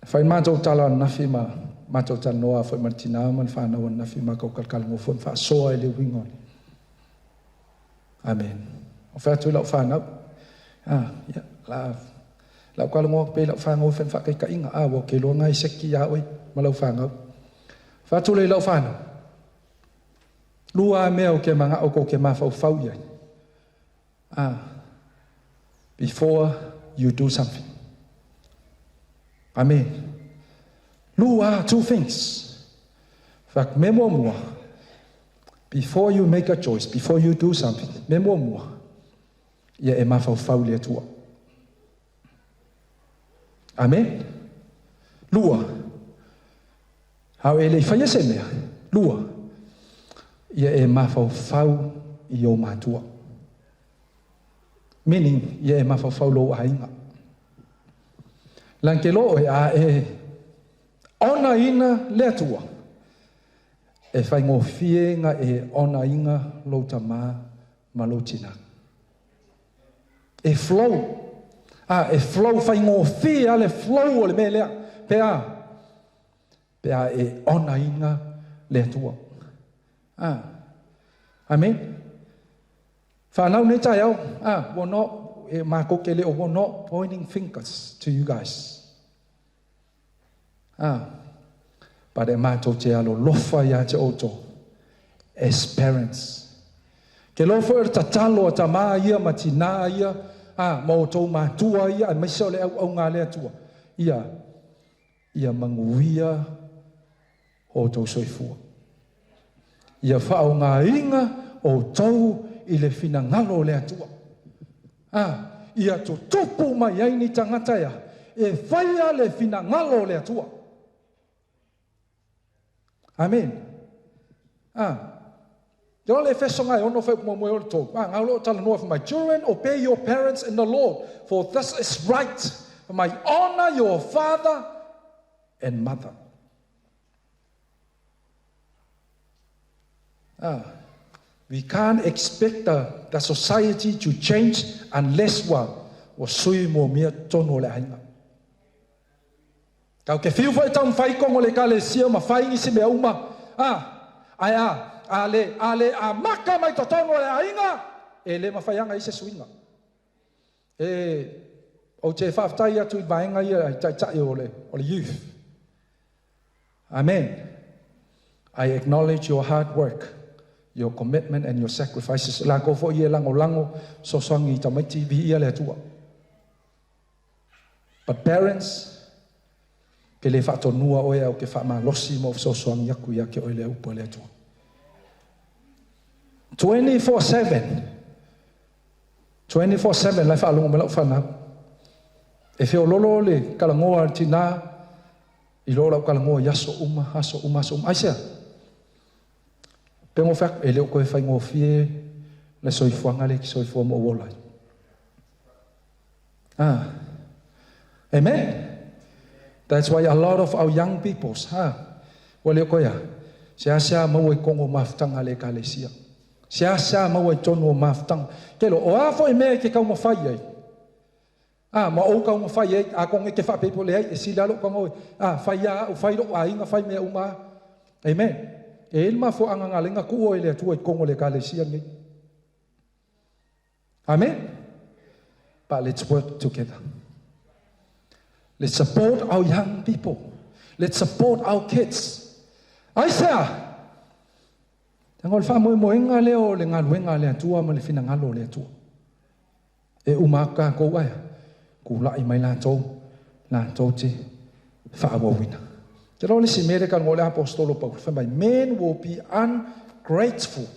Fai mātou tala nafi ma mātou tanoa fai martina man whanau nafi ma kau kalkalango fai whaasoa e le wingoni. Amen. O whātu lau whanau. Lau kalango pe lau whanau fai whakai ka inga. Wo ke loa ngai seki ya oi ma lau whanau. Whātu le lau whanau. Lua mea o ke manga o ko ke mawhau whau iai. Before you do something. Amen. Lua, two things. Fact, memo mua. Before you make a choice, before you do something, memo mua. Ia e mawhau whau lea tua. Amen. Lua. Hau e le whaia se mea. Lua. Ia e mawhau whau I o mātua. Meaning, ia e mawhau whau lo ainga. Lan ke lo e ona ina le atua. E whai ngō whienga e ona inga lo tamā ma lo tina. E flow. E flow whai ngō whia le flow o le me lea. Pea e ona inga le atua. Amen. Whanau ne tai au. We're not we're not pointing fingers to you guys. But e mātou te alo lofa ia te oto as parents. Ke lofa ta talo ta mā ia ma tina ia ma o tō mātua ia mai sao le au ngā lea tua. Ia manguia o tō soifua. Ia whao ngā inga o tau I le whina ngalo lea tua. Ia to tupu mai aini tangata ia. E whaia le whina ngalo lea tua. Amen. Yo le whesonga ono whau mo mo ol tō. Ngalo tala noa for my children, obey your parents in the Lord, for this is right. My honor your father and mother. We can't expect the society to change unless wa sui mo mia tono le ainga. Kau ke fiu foi tam fai kongo le kale sia ma fai ngi se me uma. Ale maka mai to tono le ainga. E le ma fai anga I se suinga. O te whaftai atu I vaenga ia tai o le youth. Amen. I acknowledge your hard work. Your commitment and your sacrifices. La ko fo ia lango so songi tamaiti vi ia le tua. But parents, ke le whatonua oe au ke whama losi mo so songi aku ia ke oe le upo le tua. 24/7. 24/7 lai whaalongo me lau whanau. E whio lolo le kalangoa tina I lolo kalangoa yaso uma. Aisea. Pengo fak e leo koe whai ngō fie le soifuanga le ki soifua mo wolai. Amen. That's why a lot of our young peoples, wa leo koe Sia mau e kongo maftanga le kalesia. Sia mau e tono maftanga. Kelo o afo e me ke kau mo fai ai. Ma o kau mo fai ai a konge ke fa pepo le ai e sila lo kongo. Fai a o fai lo a inga fai me uma. Amen. E ilma fo anga ngalenga ku o ele tu e kongo le kalesia ngi. Amen. But let's work together. Let's support our young people. Let's support our kids. Aisea. Tangol fa mo inga leo le ngaluenga le tua ma le fina ngalo le tua. E umaka ko ai. Ku lai mai la to te fa awina. Te role si mere kan ngole apostolo Paul fa mai men will be ungrateful.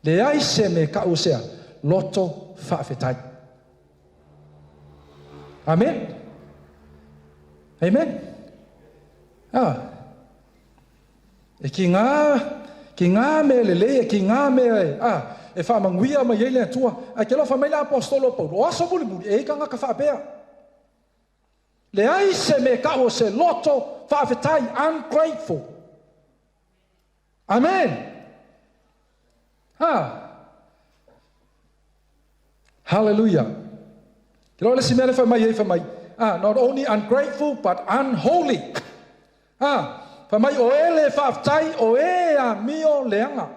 Le ai se me ka usea loto fa fetai. Amen. Amen. E ki ngā me le le, e ki ngā me e whamanguia ma iei le atua, a ke lo whamai la apostolo Paulo, o aso muli muli, e ika ngaka whaapea. Le ai se me ka o se loto whaafetai, ungrateful. Amen. Hallelujah. Ke lo le si mele whamai e whamai, not only ungrateful, but unholy. Whamai o e le whaafetai, o e a mio leanga.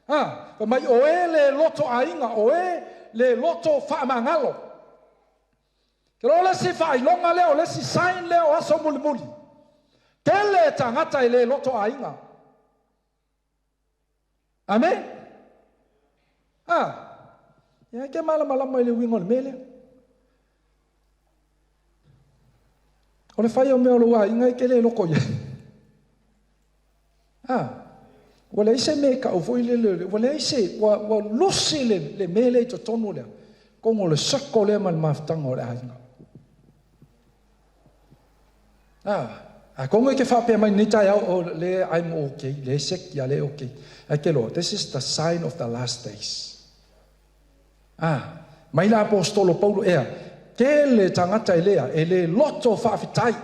Whamai o e le loto ainga, o e le loto whaamangalo. Ke lo le si whailonga leo, le si sain leo aso muli muli. Ke le tangata i le loto ainga. Amen? Ia ke malama i le wingo le mele. O le whai o mea lo ainga i ke le loko ia. Wale ise me ka ufoi le wale ise wa lusi le mele i to tonu lea. Kongo le sako lea mal maftanga o le ainga. Kongo i ke whapea mai nitai au o le I'm okay, le sek ya le okay. Ake lo, this is the sign of the last days. Mai la apostolo Paulo ea, ke le tangata i lea, e le loto whaafitai.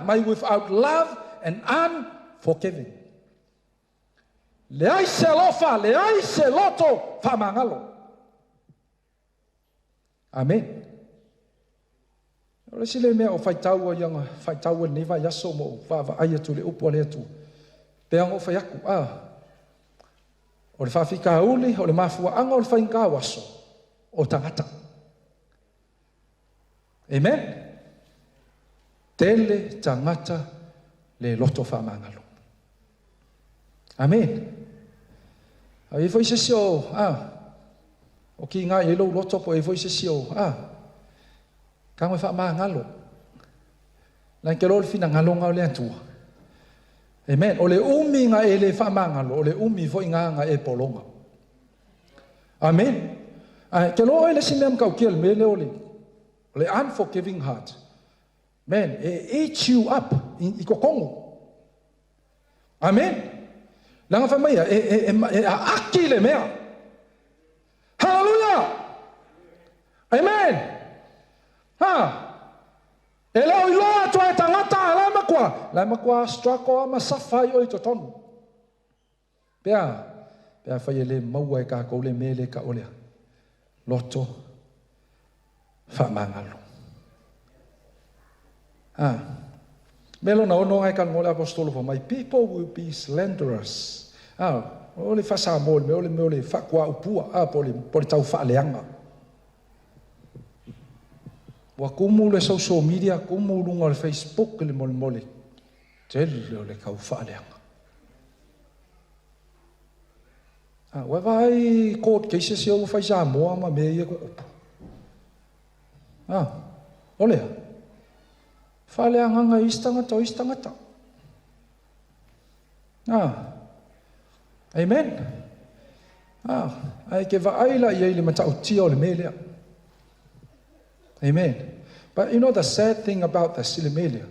Mai without love and unforgiving. Le ai se lofa, le ai se loto whamangalo. Amen. Ole sile mea o whaitau o yanga, whaitau o newa yaso mo, whaava aia tu le upo le atu. Peang o whaiaku, o le whawhika uli, o le mafua anga o le whainga waso, o tangata. Amen. Tele tangata le loto whamangalo. Amen. E foi se sio, o ki ngā e lo loto po e foi se sio, Kangwe whaamangalo. Nai ke lo le fina ngalonga o le atua. Amen. O le umi nga e le whaamangalo, o le umi fo inga e polonga. Amen. Ke lo e le sinem kau kia le mele o le unforgiving heart. Man, it eats you up i kokongo. Amen. Langa whamaya, e aki le mea. Hallelujah. Amen. E leo i loa tua e tangata la makua strako ama safai o i to tonu. Pea whai le maua e ka kou le mele ka olea. Loto whamangalo. Melo na ono ai kan mo le apostolo for my people will be slanderous. O le Fa'asamoa me o le whakua upua po le tau whaaleanga. Wa kumu le social media, kumu lunga le Facebook le mole. Tele o le kau whaaleanga. Wa vai court cases yo Fa'asamoa ma me ia kukupu. Olea. Whaaleanga nga istangata. Amen. Ai ke vaaila ia le matau tia o le melea. Amen. But you know the sad thing about the Silimelia,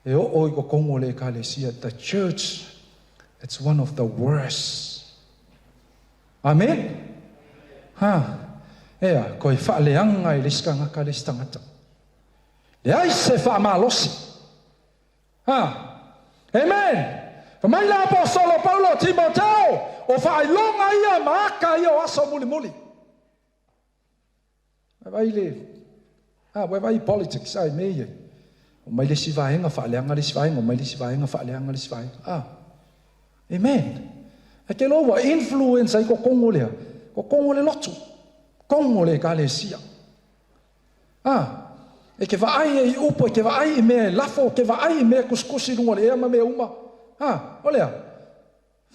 the church, it's one of the worst. Amen. Koi whaaleanga i liskanga ka listangata. Le ai se whaamalosi. Amen. Mai la apostolo Paulo Timoteo o whailonga ia maaka ia o aso muli. Vai politics ai me. O mai le sivaenga whaaleanga le sivaenga, o mai le sivaenga whaaleanga le sivaenga. Amen. Ke lo wa influence ai ko kongo lea. Ko kongo le lotu. Kongo le ka le sia. E ke vaai e upo, e ke vaai e me lafo, ke vaai e me kuskusi runga le ea ma me uma. Olea.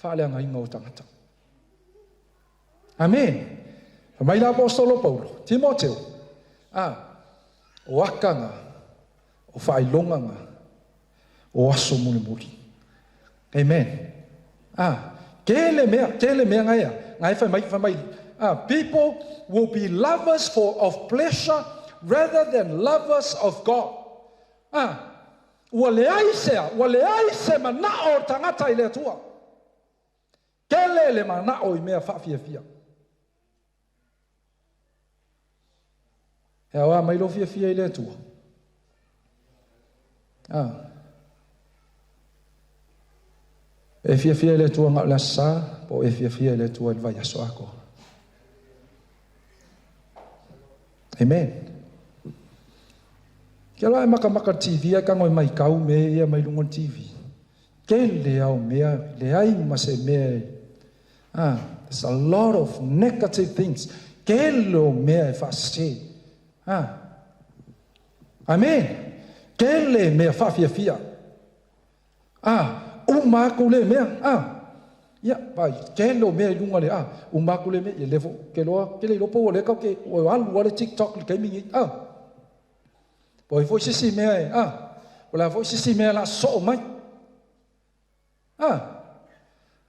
Whaaleanga inga o tangata. Amen. Mai la apostolo Paulo, Timoteo. O akanga, o whailonganga, o aso muli. Amen. Kele mea ngaia. Ngai whamai. People will be lovers of pleasure rather than lovers of God. Ua le ai se mana o tangata i le atua. Ke kele le mana o mea fia. E awa mai lo fia ile tua. E fia ile tua ngau la sa, po e fia ile tua il vai aso ako. Amen. Kia loa e maka TV ai kangoi mai kau me ia mai lungon TV. Ke le au mea, le ai ma se mea. There's a lot of negative things. Ke lo mea e whase. Amen. Ke le mea whawhia. Umako le mea. Ia, vai, ke lo mea lunga le umako le mea, ia levo, ke loa, ke le lopo o le kau ke, o alu ale TikTok le keimingi, poi foi sisi mea wala foi sisi mea la so mai.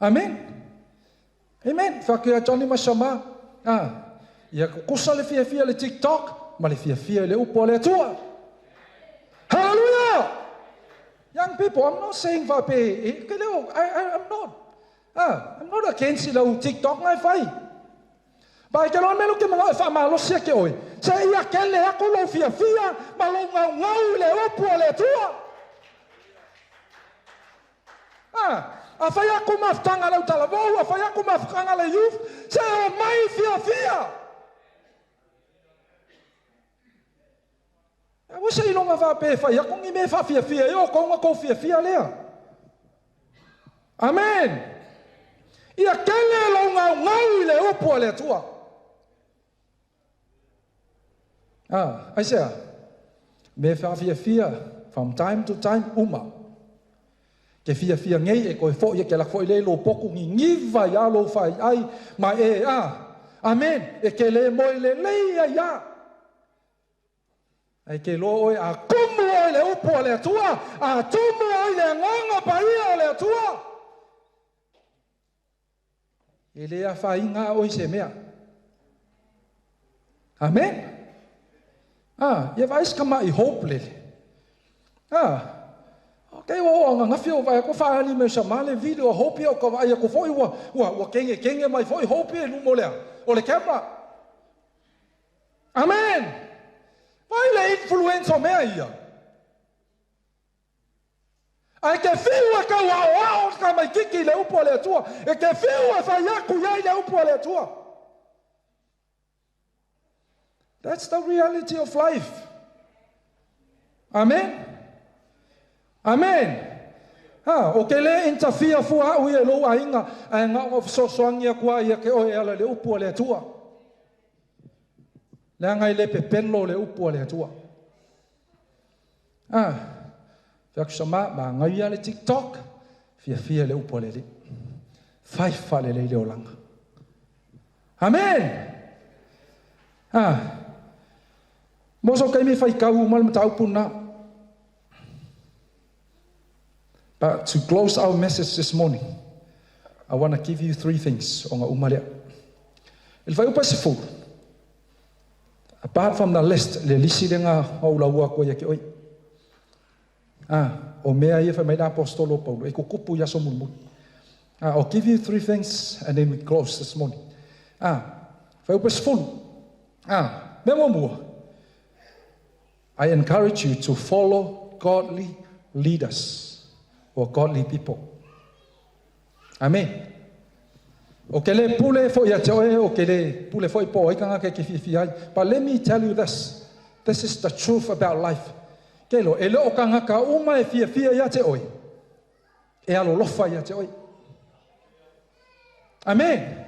Amen. Fakia Johnny Masama. Ia kusa le fia le TikTok, ma le fia le upo le tua. Hallelujah. Young people, I'm not saying I'm not. I'm not against the TikTok ngai fai. Bai ke lo melo ke mga fa malo sia ke oi. Se ia ke le ako lo fia malo ngau le upo le tua. A fai ako maftanga le talavo, a fai ako maftanga le youth, se o mai fia. A wo se ilonga va pe fai ako ngi me fa fia yo ko nga ko fia lea. Amen. Ia ke le lo ngau le upo le tua. I say, me fia from time to time ke fia ngai e ko fo ye ke la fo le lo poku ngi va ya lo fai ai ma amen e ke le mo le ya ai ke lo a kumu le upo le tua a tumu le nganga pa ia le tua ele a fai nga o se mea amen. Ia vai skama I hope lele. Okay, nga fio vai ko fa ali me chamale video hope o ko vai ko foi wa kenge mai foi hope no molea. O le camera. Amen. Vai le influence o mea ia. Ai ke fio ka wa ka mai kiki le upo le tua. E ke fio fa ya ku ya le upo le tua. That's the reality of life. Amen. Okay, le interfere fua u ye lo ainga of so soangia kwa ia ke o ala le upu le tua. Le ngai le pepelo le upu le tua. Fak sama ba ngai le TikTok fia le upu le. Fai fa le olanga. Amen. Moso kai me fai kau mal matau puna. But to close our message this morning, I want to give you 3 things on umalia. Il vai upa sefo. Apart from the list, le lisi lenga o laua ko yake oi. O mea ia fa mai da apostolo Paulo e ko kupu ya so mumu. I'll give you 3 things and then we close this morning. Vai upa sefo. Memo mua. I encourage you to follow godly leaders or godly people. Amen. O ke le pule fo ia te oe, o ke le pule fo I po ikanga ke fifi ai. But let me tell you this. This is the truth about life. Ke lo, e le o kanga ka uma e fia ia te oe. E alo lofa ia te oe. Amen.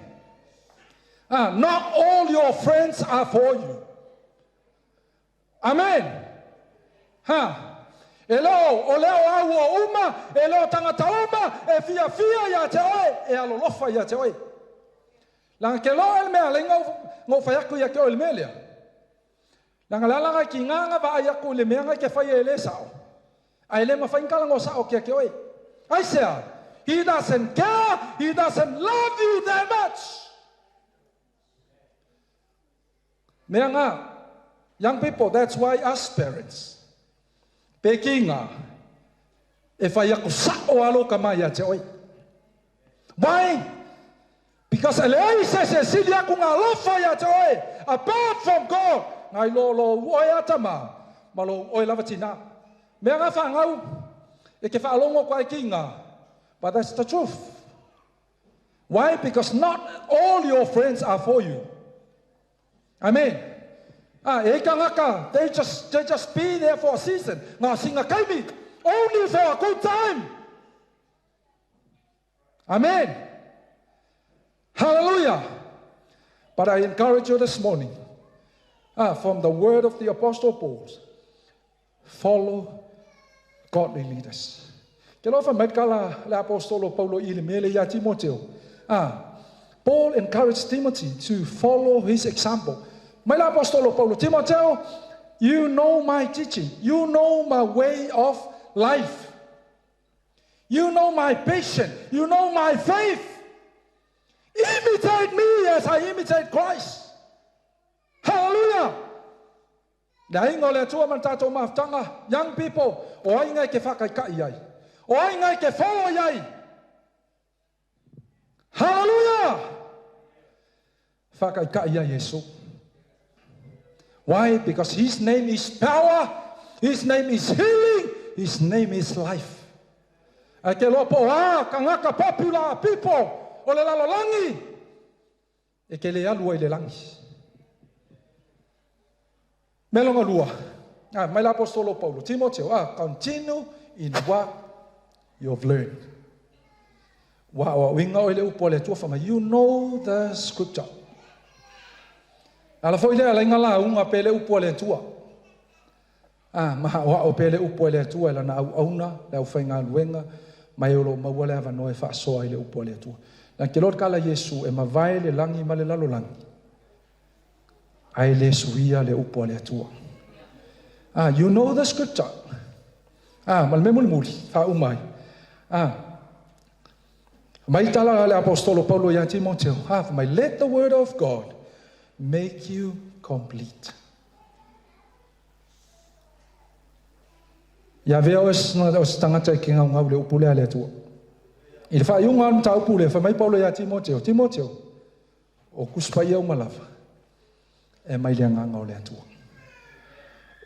Not all your friends are for you. Amen. Elo, o leo au uma, elo tangata uma, e fia ia te oe, e alo lofa ia te oe. Langa ke lo el mea, le ngau whaiaku ia ke o el mea lea. Langa lalanga ki nganga wa aiaku le mea ngai ke whai e le sao. Ai le ma whainkala ngo sao kia ke oe. I say, he doesn't care, he doesn't love you that much. Mea ngā, young people, that's why us parents, pekinga, e whai aku sa'o alo ka mai a te oi. Why? Because Elei says, Silia kunga lofa ya toe, apart from God, ngai lo oi atama, malo oi lavatina. Mea ngā whangau, e ke whaalongo kwa kinga. But that's the truth. Why? Because not all your friends are for you. Amen. E kangaka, they just be there for a season. Ngā singa kaimi, only for a good time. Amen. Hallelujah. But I encourage you this morning, from the word of the Apostle Paul, follow godly leaders. Ke lofa maikala le Apostolo Paulo ile mele ya Timoteo. Paul encouraged Timothy to follow his example. My Apostolo Paulo, Timoteo, you know my teaching. You know my way of life. You know my patience. You know my faith. Imitate me as I imitate Christ. Hallelujah. Young people, o ai ngai ke whakaikai iai. O ai ngai ke follow iai. Hallelujah. Whakaikai iai Yesu. Why? Because his name is power, his name is healing, his name is life. Ke lopo kangaka popular people. O le lalolangi, e ke le alua I le langi. Melonga lua, mai l'Apostolo Paulo, Timoteo, continue in what you've learned. Wa winga o le upo le tua fama, you know the scripture. Ala foi le ala ingala unga pele upo le tua. Maha wa o pele upo le tua la na auna, le ufainga luenga, mai olo mawale ava noe fa soa le upo le tua. Na ke Lord kala Yesu e mawai le langi ma le lalo langi. Ai le suia le upo le atua. You know the scripture. Mal me muli fa umai. Mai tala le Apostolo Paulo ya Timoteo. Mai let the word of God make you complete. Ya veo es tangata ki ngau le upo le atua. Il fa yung an tau pule fa mai Paulo ya Timoteo. Timoteo, o kuspai au malava. E mai le nganga o le atua.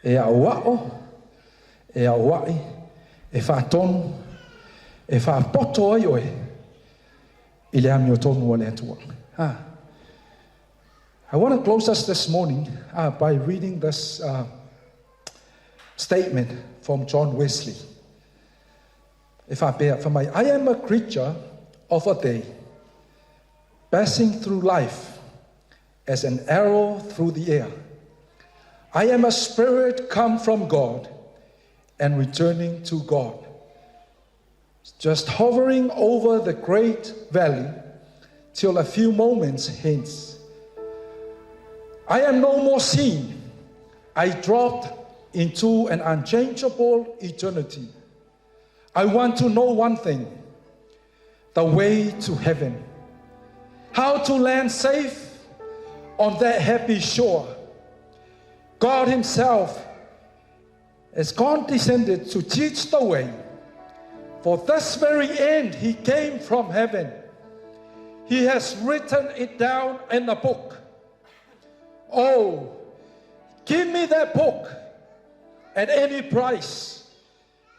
E awao, e awai, e fa tonu, e fa poto ai oe. I le ami o tonu o le atua. I want to close us this morning by reading this statement from John Wesley. I am a creature of a day, passing through life as an arrow through the air. I am a spirit come from God and returning to God, just hovering over the great valley till a few moments hence. I am no more seen. I dropped into an unchangeable eternity. I want to know one thing, the way to heaven. How to land safe on that happy shore. God himself has condescended to teach the way. For this very end he came from heaven. He has written it down in a book. Oh, give me that book at any price.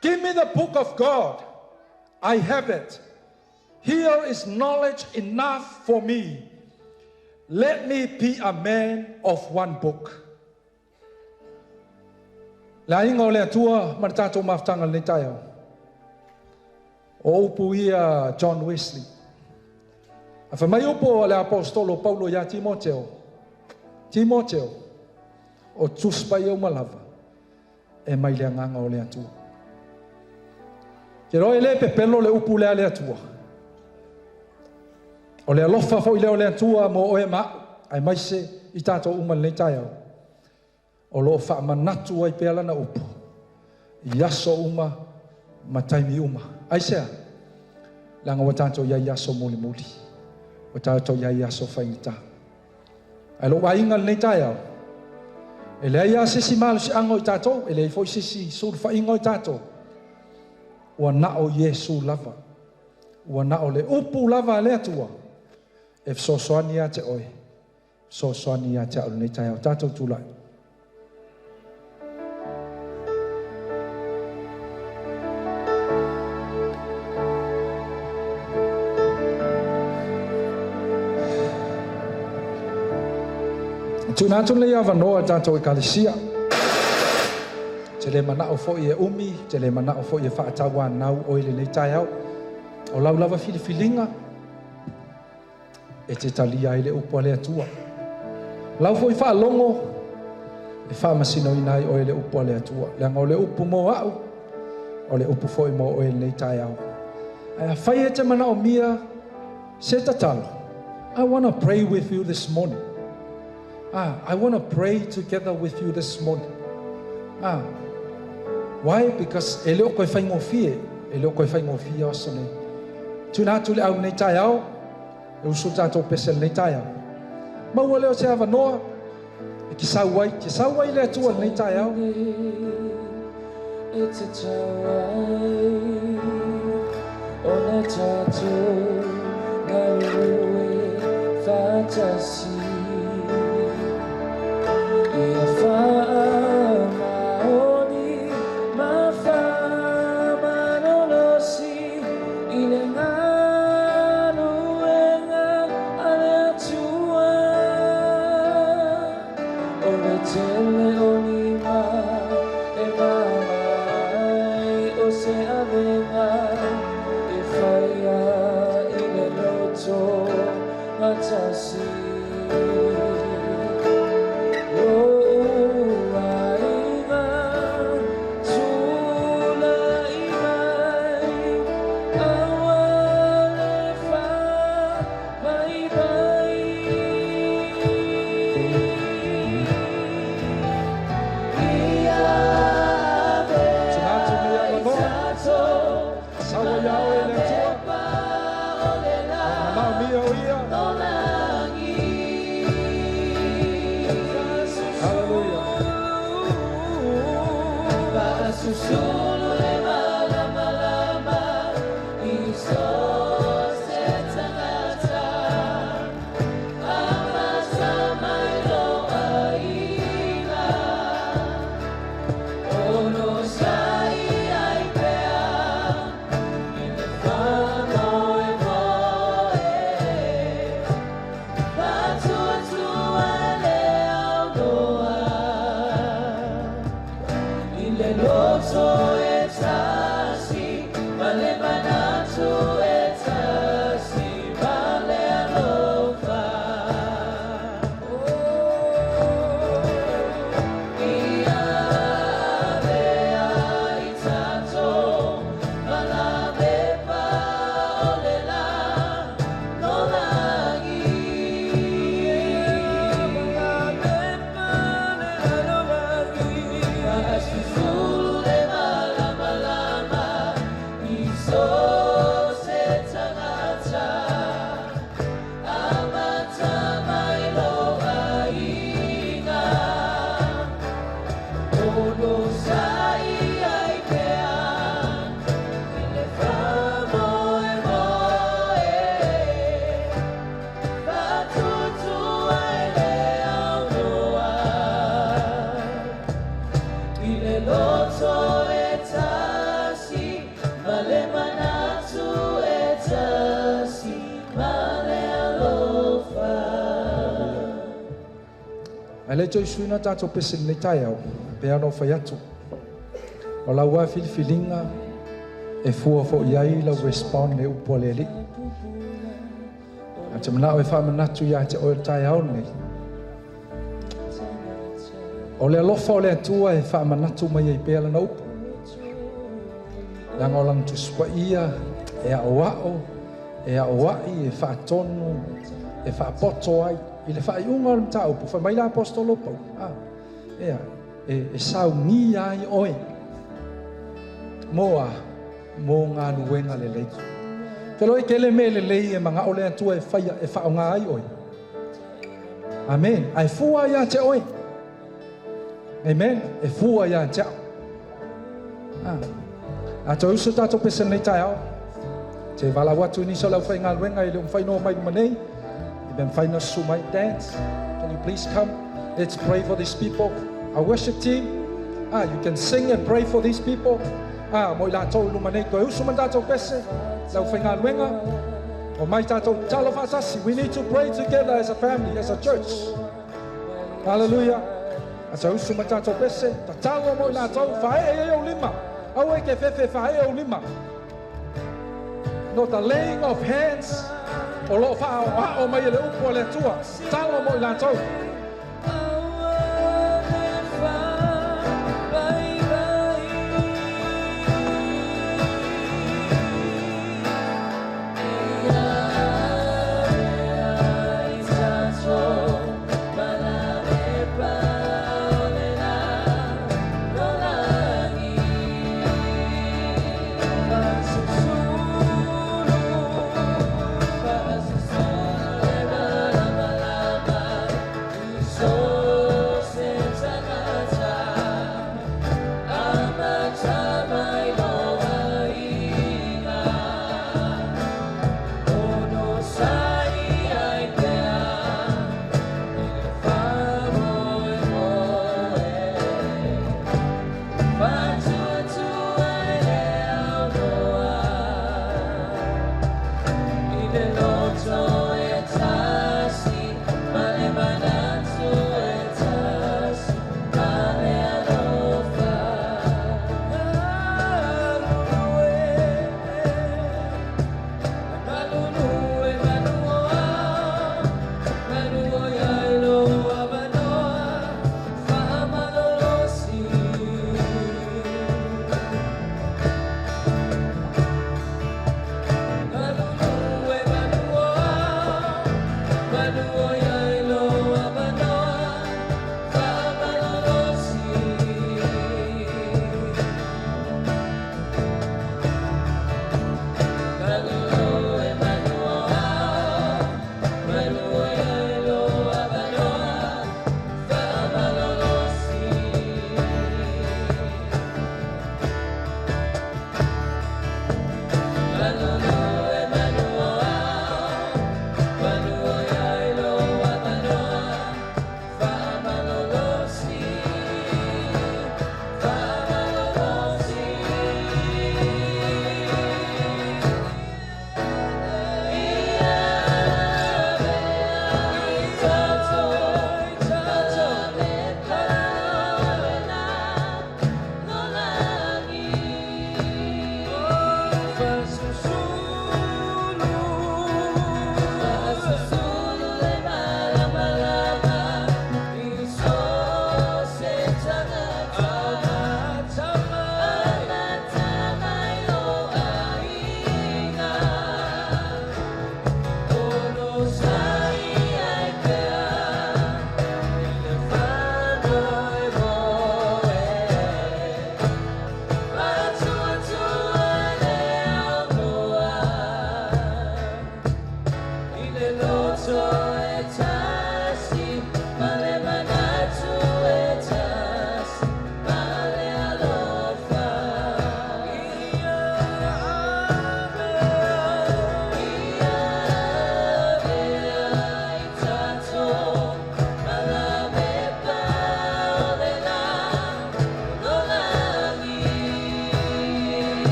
Give me the book of God. I have it. Here is knowledge enough for me. Let me be a man of one book. La inga le atua martato maftanga le tayo. O puia John Wesley. Afa mai upo le apostolo Paulo ya Timoteo. Timoteo o tuspa yo malava. E mai le nganga o le atua. Ke roi le pepelo le upu le ale atua. O le alofa fo i leo le atua mo oe ma, ai maise i tato uma le taiao. O lo fa manatu ai pela na upu. I aso uma, mataimi uma. Ai sea, langa wa tato ia aso muli muli. Wa tato ia aso fainita. Ai lo wainga le taiao. E le ia sisi malu si ango i tato, e le fo sisi surfa ingo i tato. Ua nao Yesu lava. Ua nao le upu lava le atua. e sosoani ia te oe. Sosoani ia te au nei tai au. Tātou tūlai. Tūnā tūn lei awanoa tātou e kalesia. Te le mana o fo'i e umi, te le mana o fo'i e whaatawa nau oile nei tai au. O lau lava filifilinga. E te talia i le upo le atua. Lau fo'i whaalongo. E whaamasino i nai oile upo le atua. Leanga o le upo mo au. O le upo fo'i mo oile nei tai au. Ai a whai e te mana o mia se tatalo. I want to pray with you this morning. I want to pray together with you this morning. Why? Because e leo koe whai ngofie. E leo koe whai ngofie o sone. Tūnā tūle au nei tai au. E usu tātou pesel nei tai au. Maua leo te awa noa. E ki sauai le atua nei tai au. E te tawai o na tātou ngā rue whātasi. E a whaamaoni ma whaamanolosi I le ngānu e ngā ale atua. O le tele o ni ma e mamai o se avenga e whaia I le loto matasi. Le toi suina tātou pese nei tai au. Pe ano whai atu. O la ua filifilinga e fua fo iai la respond le upo le li. A te manao e whamanatu ia te oe tai au nei. O le alofa o le atua e whamanatu mai e pēla na upo. Langa o lang tu swa ia e a oao, e a oai, e whaatonu, e whaapoto ai. I le whaiunga o le mta upo, whai mai la apostolo pau. E saungi ai oe. Moa, mo ngā nuenga le lei. Pero e kele me le lei e manga o le atua e whaonga ai oe. Amen. Ai fua ia te oe. Amen. E fua ia te au. A to uso tato pesa nei tai au. Te wala watu ni so lau whai ngā luenga i le umwhai no mai manei. Ben final sumai dance. Can you please come? Let's pray for these people. Our worship team. You can sing and pray for these people. Moi la tau lumane ko usuma tatou pese. Lau whainga luenga. O mai tatou Tagaloa Sefo. We need to pray together as a family, as a church. Hallelujah. Asa usuma tatou pese. Ta tago moi la tau whae o lima. Au e ke fefe whae o lima. Not the laying of hands. O lo wha o mai le upo le tua. Tago moi la tau.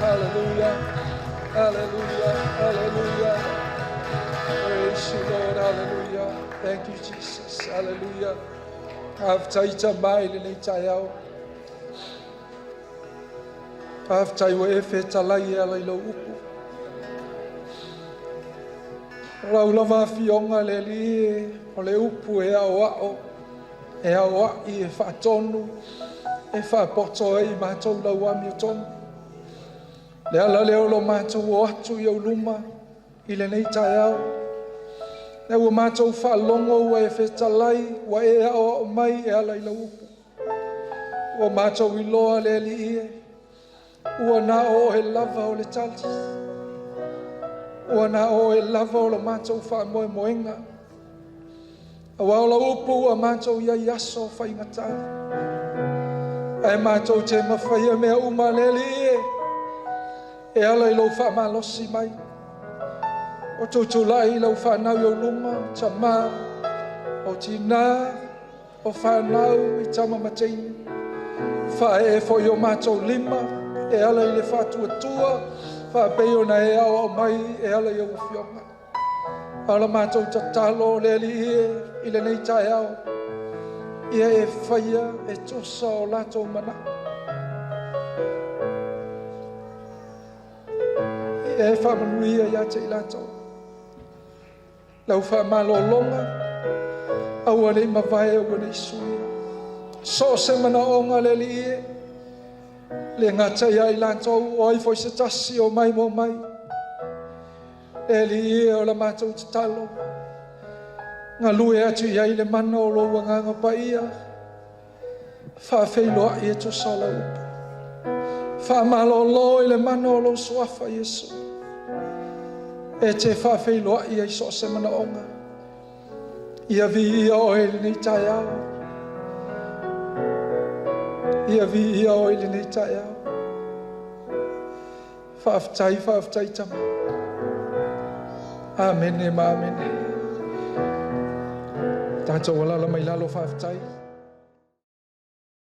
Hallelujah. Hallelujah. Hallelujah. Praise you, Lord. Hallelujah. Thank you, Jesus. Hallelujah. After mai le nei tai au. After we fe talai ala I lo upu. Rau lava fionga le li o le upu e au ao. E au ai e whaatonu. E whaapoto e I mātou lau ami o tonu. Le ala leo lo mātou o atu I au luma I le nei tai au. Le ua mātou whaalongo ua e whetalai, ua e ao o mai e ala I lau upu. Ua mātou I loa le li ie. Ua na o he lava o le tali. Ua na o he lava o le mātou whaamoe moenga. Ua o la upu ua mātou ia I aso whaingatari. E mātou te mawhaia mea uma le li ie. E ala I lau whaamalosi mai. O tūtulai lau whanau I o luma, ta mā, o tina, o whanau I tama mateini. Whae e fo I o mātou lima, e ala I le whātua tua, whapeo na e au mai, e ala I o whionga. Ala mātou ta talo le li I le nei tai au. Ia e whaia e tosa o lātou mana. Ia e whamanuia ia te I lātou. Lau whamalo longa, au ane mawai au ane suia. So se mana onga le li ie, le ngata ia I lātou o ai foi se tasi o mai mo mai. Le li ie o la mātou te talo. Ngā lue atu ia I le mana o lo wanganga pa ia. Whawheiloa I e to sala upa. Whamalo lo I le mana o lo suafa Yesu. E te whawheiloa I so se mana onga. Ia vi ia o ele nei tai au. Ia vi ia o ele nei tai au. Whawhtai tama. Amen e ma amen. Tātou wala la mai lalo whawhtai.